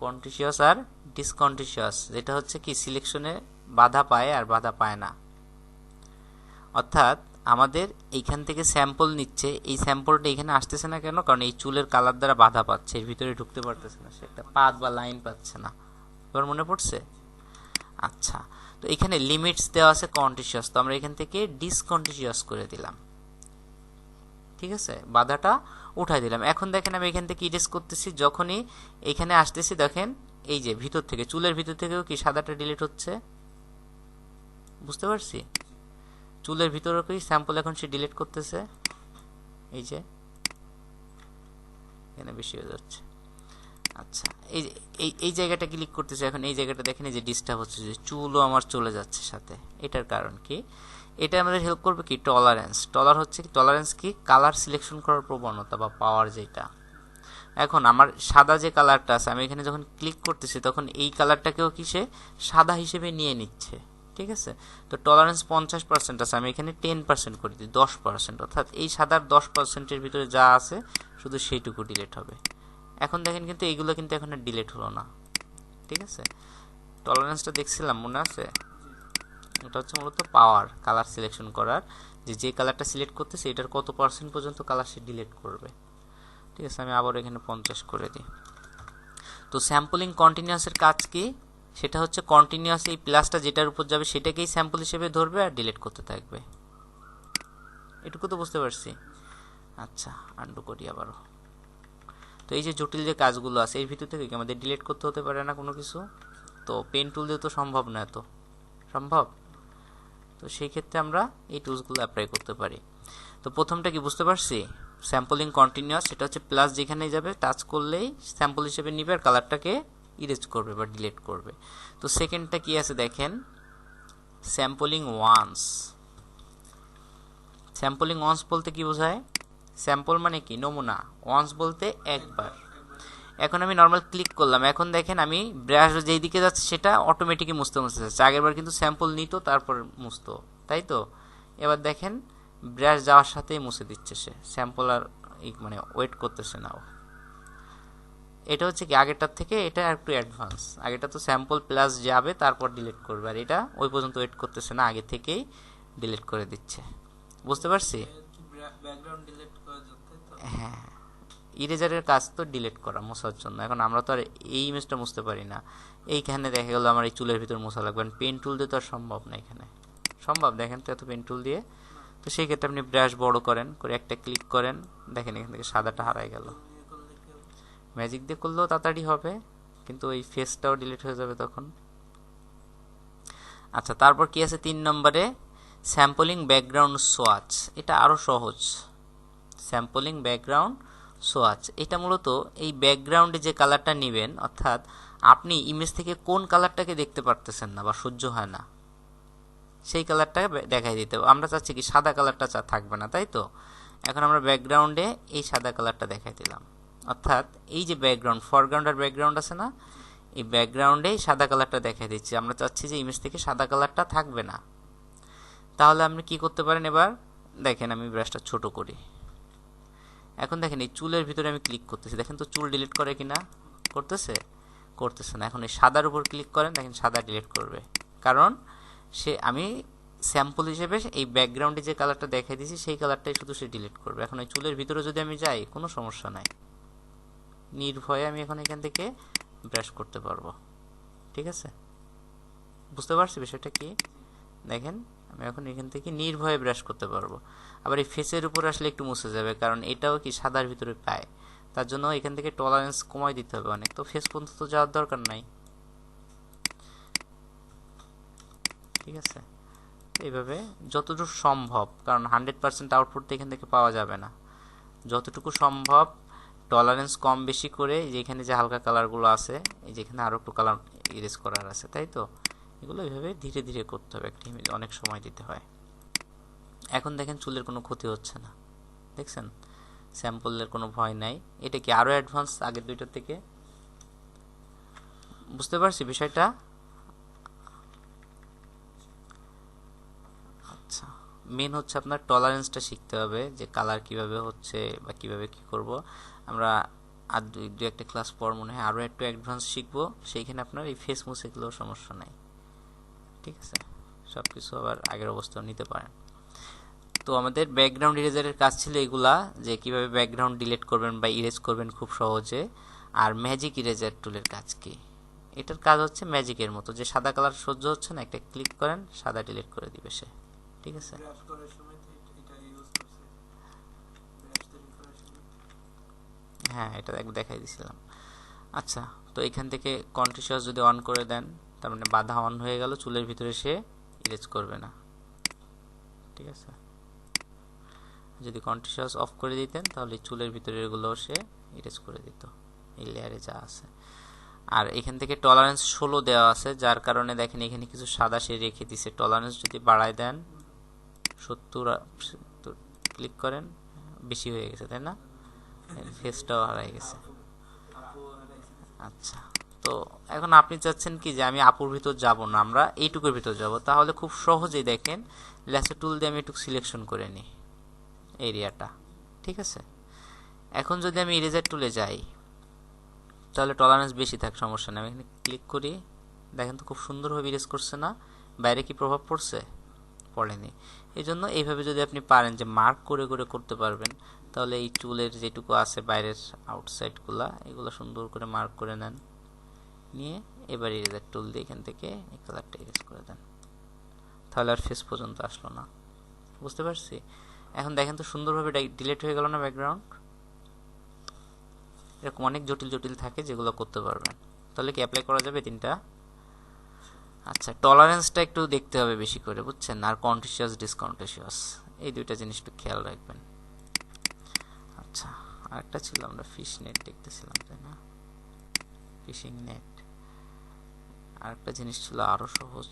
কন্টিনিউয়াস আর ডিসকন্টিনিউয়াস, যেটা হচ্ছে কি সিলেকশনে বাধা পায় আর বাধা পায় না, অর্থাৎ আমাদের এইখান থেকে স্যাম্পল নিচ্ছে, এই স্যাম্পলটা এখানে আসতেছে না কেন, কারণ এই চুলের কালার দ্বারা বাধা পাচ্ছে, এর ভিতরে ঢুকতে পারতেছে না, সে একটা পাথ বা লাইন পাচ্ছে না। এবার মনে পড়ছে? আচ্ছা, তো এখানে লিমিটস দেওয়া আছে কন্টিনিউয়াস, তো আমরা এখান থেকে ডিসকন্টিনিউয়াস করে দিলাম, ঠিক আছে, বাধাটা উঠাই দিলাম। এখন দেখেন আমি এখান থেকে ইরেজ করতেছি, যখনই এখানে আসতেছি দেখেন এই যে ভিতর থেকে চুলের ভিতর থেকেও কি সাদাটা ডিলিট হচ্ছে, বুঝতে পারছি? চুলের ভিতরে কি স্যাম্পল এখন সে ডিলিট করতেছে, এই যে এখানে বেশি হয়ে যাচ্ছে। আচ্ছা, এই এই জায়গাটা ক্লিক করতেছে, এখন এই জায়গাটা দেখেন এই যে ডিস্টার্ব হচ্ছে, যে চুলও আমার চলে যাচ্ছে সাথে, এটার কারণ কি? এটা আমাদের হেল্প করবে কি, টলারেন্স। টলারেন্স কি, কালার সিলেকশন করার প্রবণতা বা পাওয়ার যেটা। এখন আমার সাদা যে কালারটা আছে আমি এখানে যখন ক্লিক করতেছি তখন এই কালারটাকেও কি সে সাদা হিসেবে নিয়ে নিচ্ছে, ঠিক আছে? তো টলারেন্স 50% আছে, আমি এখানে 10% করে দিই, 10%, অর্থাৎ এই সাদার 10%-এর ভিতরে যা আছে শুধু সেইটুকু ডিলিট হবে। এখন দেখেন কিন্তু এইগুলো কিন্তু এখন আর ডিলিট হলো না, ঠিক আছে? টলারেন্সটা দেখছিলাম মনে আছে, এটা হচ্ছে মূলত পাওয়ার কালার সিলেকশন করার, যে কালারটা সিলেক্ট করতেছে এটার কত % পর্যন্ত কালার সে ডিলিট করবে, ঠিক আছে? আমি আবার এখানে 50 করে দিই। তো স্যাম্পলিং কন্টিনিউয়াসের কাজ কি, সেটা হচ্ছে কন্টিনিউয়াস এই প্লাসটা যেটার উপর যাবে সেটাকেই স্যাম্পল হিসেবে ধরবে আর ডিলিট করতে থাকবে, এটুকু তো বুঝতে পারছি? আচ্ছা, আন্ডু করি আবারও। তো এই যে জটিল যে কাজগুলো আছে এর ভিতর থেকে আমাদের ডিলিট করতে হতে পারে না কোনো কিছু, তো পেন টুল দিয়ে তো সম্ভব না, এত সম্ভব? তো সেই ক্ষেত্রে আমরা এই টুলসগুলো অ্যাপ্লাই করতে পারি। তো প্রথমটা কি বুঝতে পারছি, স্যাম্পলিং কন্টিনিউয়াস, সেটা হচ্ছে প্লাস যেখানে যাবে টাচ করলেই স্যাম্পল হিসেবে নিবে আর কালারটাকে ইরেজ করবে বা ডিলিট করবে। তো সেকেন্ডটা কি আছে দেখেন, স্যাম্পলিং ওয়ান্স। স্যাম্পলিং ওয়ান্স বলতে কি বোঝায়, স্যাম্পল মানে কি নমুনা, ওয়ান্স বলতে একবার। এখন আমি নর্মাল ক্লিক করলাম, এখন দেখেন আমি ব্রাশ যেই দিকে যাচ্ছে সেটা অটোমেটিকই মুছতে যাচ্ছে, আগেরবার কিন্তু স্যাম্পল নিত তারপর মুছতো, তাই তো? এবার দেখেন ব্রাশ যাওয়ার সাথেই মুছে দিচ্ছে সে, স্যাম্পল আর মানে ওয়েট করতেছে না। এটা হচ্ছে কি আগেরটার থেকে এটা একটু অ্যাডভান্স, আগেটা তো স্যাম্পল প্লাস যাবে তারপর ডিলিট করবে, আর এটা ওই পর্যন্ত ওয়েট করতেছে না, আগে থেকেই ডিলিট করে দিচ্ছে, বুঝতে পারছি? হ্যাঁ, ইরেজারের কাজ তো ডিলিট করা, মোছার জন্য। এখন আমরা তো আর এই ইমেজটা মুছতে পারি না, এইখানে দেখা গেল আমার এই চুলের ভিতর মোছা লাগবে, পেন টুল দিয়ে তো আর সম্ভব না, এখানে সম্ভব? দেখেন তো এত পেন টুল দিয়ে তো সেই ক্ষেত্রে আপনি ব্রাশ বড় করেন, করে একটা ক্লিক করেন, দেখেন এখান থেকে সাদাটা হারাই গেল। ম্যাজিক দিয়ে করলেও তাড়াতাড়ি হবে, কিন্তু ওই ফেসটাও ডিলিট হয়ে যাবে তখন। আচ্ছা, তারপর কি আছে 3 নম্বরে? Sampling background swatch. এটা আরও সহজ। স্যাম্পলিং ব্যাকগ্রাউন্ড সোয়াচ, এটা মূলত এই ব্যাকগ্রাউন্ডে যে কালারটা নেবেন, অর্থাৎ আপনি ইমেজ থেকে কোন কালারটাকে দেখতে পারতেছেন না বা সহ্য হয় না, সেই কালারটা দেখাই দিতে হবে। আমরা চাচ্ছি কি সাদা কালারটা থাকবে না, তাই তো? এখন আমরা ব্যাকগ্রাউন্ডে এই সাদা কালারটা দেখাই দিলাম, অর্থাৎ এই যে ব্যাকগ্রাউন্ড, ফরগ্রাউন্ড আর ব্যাকগ্রাউন্ড আছে না, এই ব্যাকগ্রাউন্ডে সাদা কালারটা দেখাই দিচ্ছি। আমরা চাচ্ছি যে ইমেজ থেকে সাদা কালারটা থাকবে না। তাহলে আপনি কি করতে পারেন? এবার দেখেন আমি ব্রাশটা ছোট করি। এখন দেখেন এই চুলের ভিতরে আমি ক্লিক করতেছি, দেখেন তো চুল ডিলিট করে কিনা? করতেছে? করতেছে না। এখন এই সাদার উপর ক্লিক করেন, দেখেন সাদা ডিলিট করবে, কারণ আমি স্যাম্পল হিসেবে এই ব্যাকগ্রাউন্ডে যে কালারটা দেখাই দিয়েছি সেই কালারটাই শুধু সে ডিলিট করবে। এখন এই চুলের ভিতরে যদি আমি যাই, কোনো সমস্যা নাই, নির্ভয়ে আমি এখন এখান থেকে ব্রাশ করতে পারবো। ঠিক আছে? বুঝতে পারছি বিষয়টা কি? দেখেন আমি এখন এখান থেকে নির্ভয়ে ব্রাশ করতে পারবো। আবার এই ফেসের উপর আসলে একটু মুছে যাবে, কারণ এটাও কি সাদার ভিতরে পায়, তার জন্য এখান থেকে টলারেন্স কমাই দিতে হবে অনেক। তো ফেস পর্যন্ত তো যাওয়ার দরকার নাই। ঠিক আছে? এইভাবে যতটুকু সম্ভব, কারণ 100% আউটপুট তো এখান থেকে পাওয়া যাবে না, যতটুকু সম্ভব টলারেন্স কম বেশি করে, যেখানে যে হালকা কালারগুলো আছে, এই যেখানে আরও একটু কালার ইরেজ করার আছে, তাই তো? এগুলো এইভাবে ধীরে ধীরে করতে হবে, একটা ইমেজ অনেক সময় দিতে হয়। এখন দেখেন চুলের কোনো ক্ষতি হচ্ছে না, দেখছেন? স্যাম্পলের কোনো ভয় নাই। এটা কি আরও অ্যাডভান্স আগের দুইটার থেকে? বুঝতে পারছি বিষয়টা? আচ্ছা, মেন হচ্ছে আপনার টলারেন্সটা শিখতে হবে, যে কালার কিভাবে হচ্ছে বা কিভাবে কি করব। আমরা আর দুই একটা ক্লাস পর মনে হয় আরও একটু অ্যাডভান্স শিখবো, সেইখানে আপনার এই ফেস মুছে গেলেও সমস্যা নাই। ঠিক আছে? সব কিছু আবার আগের অবস্থাও নিতে পারেন। তো আমাদের ব্যাকগ্রাউন্ড ইরেজারের কাজ ছিল এগুলা, যে কিভাবে ব্যাকগ্রাউন্ড ডিলিট করবেন বা ইরেজ করবেন খুব সহজে। আর ম্যাজিক ইরেজার টুলের কাজ কি? এটার কাজ হচ্ছে ম্যাজিকের মতো, যে সাদা কালার সহ্য হচ্ছে না, একটা ক্লিক করেন, সাদা ডিলিট করে দিবে সে। ঠিক আছে? হ্যাঁ, এটা দেখাই দিছিলাম। আচ্ছা, তো এখান থেকে কন্টিনিউয়াস যদি অন করে দেন, তার মানে বাধা অন হয়ে গেল, চুলের ভিতরে সে ইরেজ করবে না। ঠিক আছে? যদি কন্টিনিউয়াস অফ করে দিতেন, তাহলে চুলের ভিতরে এগুলো সে ইরেজ করে দিত, এই লেয়ারে যা আছে। আর এখান থেকে টলারেন্স 16 দেওয়া আছে, যার কারণে দেখেন এখানে কিছু সাদা সে রেখে দিছে। টলারেন্স যদি বাড়ায় দেন 70 ক্লিক করেন, বেশি হয়ে গেছে, তাই না? ফেসটাও হারাই গেছে। আচ্ছা, তো এখন আপনি চাচ্ছেন কি যে আমি আপুর ভিতর যাব না, আমরা এইটুকুর ভিতর যাব। তাহলে খুব সহজেই দেখেন ল্যাসো টুল দিয়ে আমি একটু সিলেকশন করে নিই এরিয়াটা। ঠিক আছে? এখন যদি আমি ইরেজার টুলে যাই, তাহলে টলারেন্স বেশি থাক, সমস্যা নেই। আমি এখানে ক্লিক করি, দেখেন তো খুব সুন্দরভাবে ইরেজ করছে না? বাইরে কি প্রভাব পড়ছে? পড়েনি। এই জন্য এইভাবে যদি আপনি পারেন যে মার্ক করে করে করতে পারবেন, তাহলে এই টুলের যেটুকু আছে বাইরের আউটসাইডগুলা, এগুলো সুন্দর করে মার্ক করে নেন, নিয়ে এবার ইরেজার টুল দিয়ে এখান থেকে এই কালারটা ইরেজ করে দেন, তাহলে আর ফেস পর্যন্ত আসলো না। বুঝতে পারছি? এখন দেখেন তো সুন্দরভাবে ডিলিট হয়ে গেল না ব্যাকগ্রাউন্ড? এরকম অনেক জটিল জটিল থাকে যেগুলো করতে পারবেন। তাহলে কি অ্যাপ্লাই করা যাবে তিনটা? আচ্ছা, টলারেন্সটা একটু দেখতে হবে বেশি করে, বুঝছেন? আর কন্টিনিউয়াস ডিসকন্টিনিউয়াস, এই দুইটা জিনিস একটু খেয়াল রাখবেন। আচ্ছা, আরেকটা ছিল, আমরা ফিশ নেট দেখতেছিলাম, তাই না? Fishing net. আরেকটা জিনিস ছিল আরো সহজ,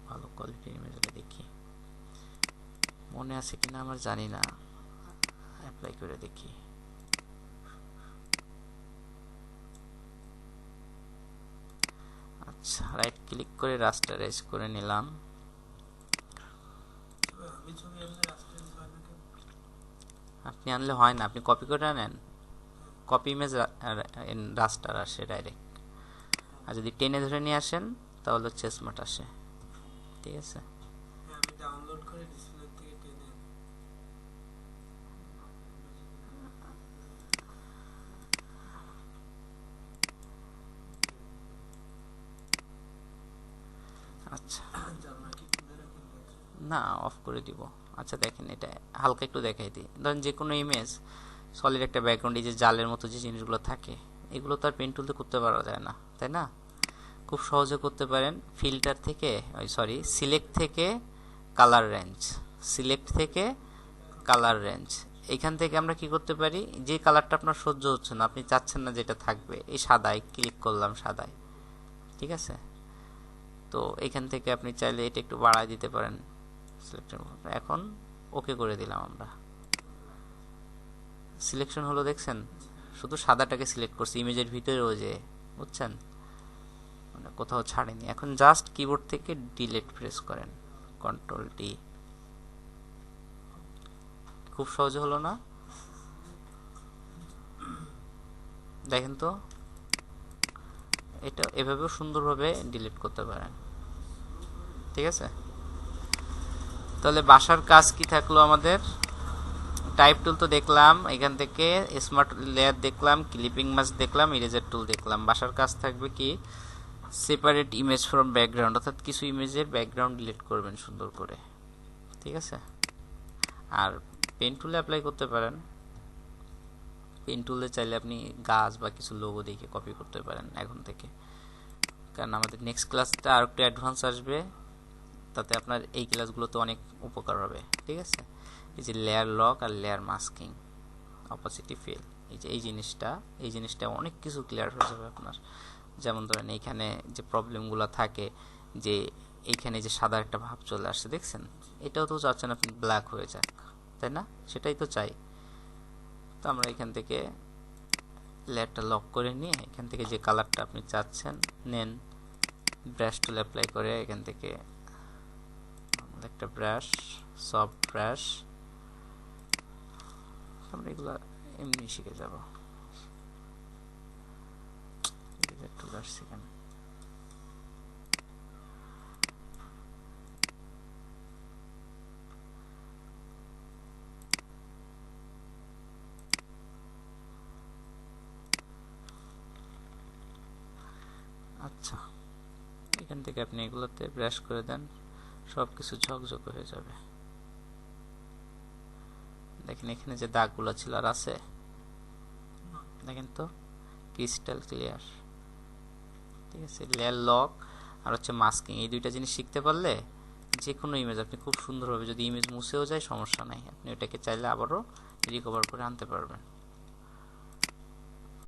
ভালো কোয়ালিটির ইমেজটা দেখি, মনে আছে কিনা আমার জানি না, অ্যাপ্লাই করে দেখি। আচ্ছা, রাইট ক্লিক করে রাস্টারাইজ করে নিলাম। আপনি আনলে হয় না, আপনি কপি করে আনেন, কপি ইমেজ রাস্টার আসে ডাইরেক্ট। আর যদি টেনে ধরে নিয়ে আসেন তাহলে হচ্ছে স্মার্ট আসে। ঠিক আছে? আচ্ছা, না অফ করে দিব। আচ্ছা দেখেন এটা হালকা একটু দেখাই দিই। ধরেন যে কোনো ইমেজ সলিড একটা ব্যাকগ্রাউন্ড, এই যে জালের মতো যে জিনিসগুলো থাকে এগুলো তো আর পেন টুলতে করতে পারা যায় না, তাই না? খুব সহজে করতে পারেন ফিল্টার থেকে, সিলেক্ট থেকে কালার রেঞ্জ, সিলেক্ট থেকে কালার রেঞ্জ। এখান থেকে আমরা কি করতে পারি, যে কালারটা আপনার সহ্য হচ্ছে না, আপনি চাচ্ছেন না যেটা থাকবে, এই সাদায় ক্লিক করলাম, সাদায়, ঠিক আছে? তো এখান থেকে আপনি চাইলে এটা একটু বাড়ায় দিতে পারেন। এখন ওকে করে দিলাম আমরা, সিলেকশন হলো দেখছেন, শুধু সাদাটাকে সিলেক্ট করছি ইমেজের ভিতরেও, যে বুঝছেন, মানে কোথাও ছাড়েনি। এখন জাস্ট কিবোর্ড থেকে ডিলিট প্রেস করেন, কন্ট্রোল ডি। খুব সহজে হলো না? দেখেন তো, এটা এভাবেও সুন্দরভাবে ডিলিট করতে পারেন, ঠিক আছে? তাহলে বাসার কাজ কি থাকলো আমাদের? টাইপ টুল তো দেখলাম, এখান থেকে স্মার্ট লেয়ার দেখলাম, ক্লিপিং মাস্ক দেখলাম, ইরেজার টুল দেখলাম। বাসার কাজ থাকবে কি, সেপারেট ইমেজ ফ্রম ব্যাকগ্রাউন্ড, অর্থাৎ কিছু ইমেজের ব্যাকগ্রাউন্ড ডিলিট করবেন সুন্দর করে, ঠিক আছে? আর পেন টুলে অ্যাপ্লাই করতে পারেন। পেন টুলে চাইলে আপনি গাছ বা কিছু লোগো দেখে কপি করতে পারেন এখন থেকে, কারণ আমাদের নেক্সট ক্লাসটা আর একটু অ্যাডভান্স আসবে, তাতে আপনার এই ক্লাসগুলোতে অনেক উপকার হবে, ঠিক আছে? এই যে লেয়ার লক আর লেয়ার মাস্কিং, অপাসিটি ফিল, এই জিনিসটা অনেক কিছু ক্লিয়ার হয়ে যাবে আপনার। যেমন ধরেন এইখানে যে প্রবলেমগুলো থাকে, যে এইখানে যে সাদা একটা ভাব চলে আসছে দেখছেন, এটাও তো চাচ্ছেন আপনি ব্ল্যাক হয়ে যাক, তাই না? সেটাই তো চাই। তো আমরা এখান থেকে লেয়ারটা লক করে নিয়ে এখান থেকে যে কালারটা আপনি চাচ্ছেন নেন, ব্রাশ টুল অ্যাপ্লাই করে এখান থেকে একটা ব্রাশ, সফট ব্রাশ, আমরা এগুলো এমনি শিখে যাব। টুল আসছে কেন? আচ্ছা, এখান থেকে আপনি এগুলোতে ব্রাশ করে দেন, সব কিছু ঝকঝক হয়ে যাবে। দেখেন এখানে যে দাগগুলো ছিল আর আছে, দেখেন তো ক্রিস্টাল ক্লিয়ার, ঠিক আছে? লেয়ার লক আর হচ্ছে মাস্কিং, এই দুইটা জিনিস শিখতে পারলে যে কোনো ইমেজ আপনি খুব সুন্দরভাবে, যদি ইমেজ মুছেও যায় সমস্যা নাই, আপনি ওটাকে চাইলে আবারও রিকভার করে আনতে পারবেন।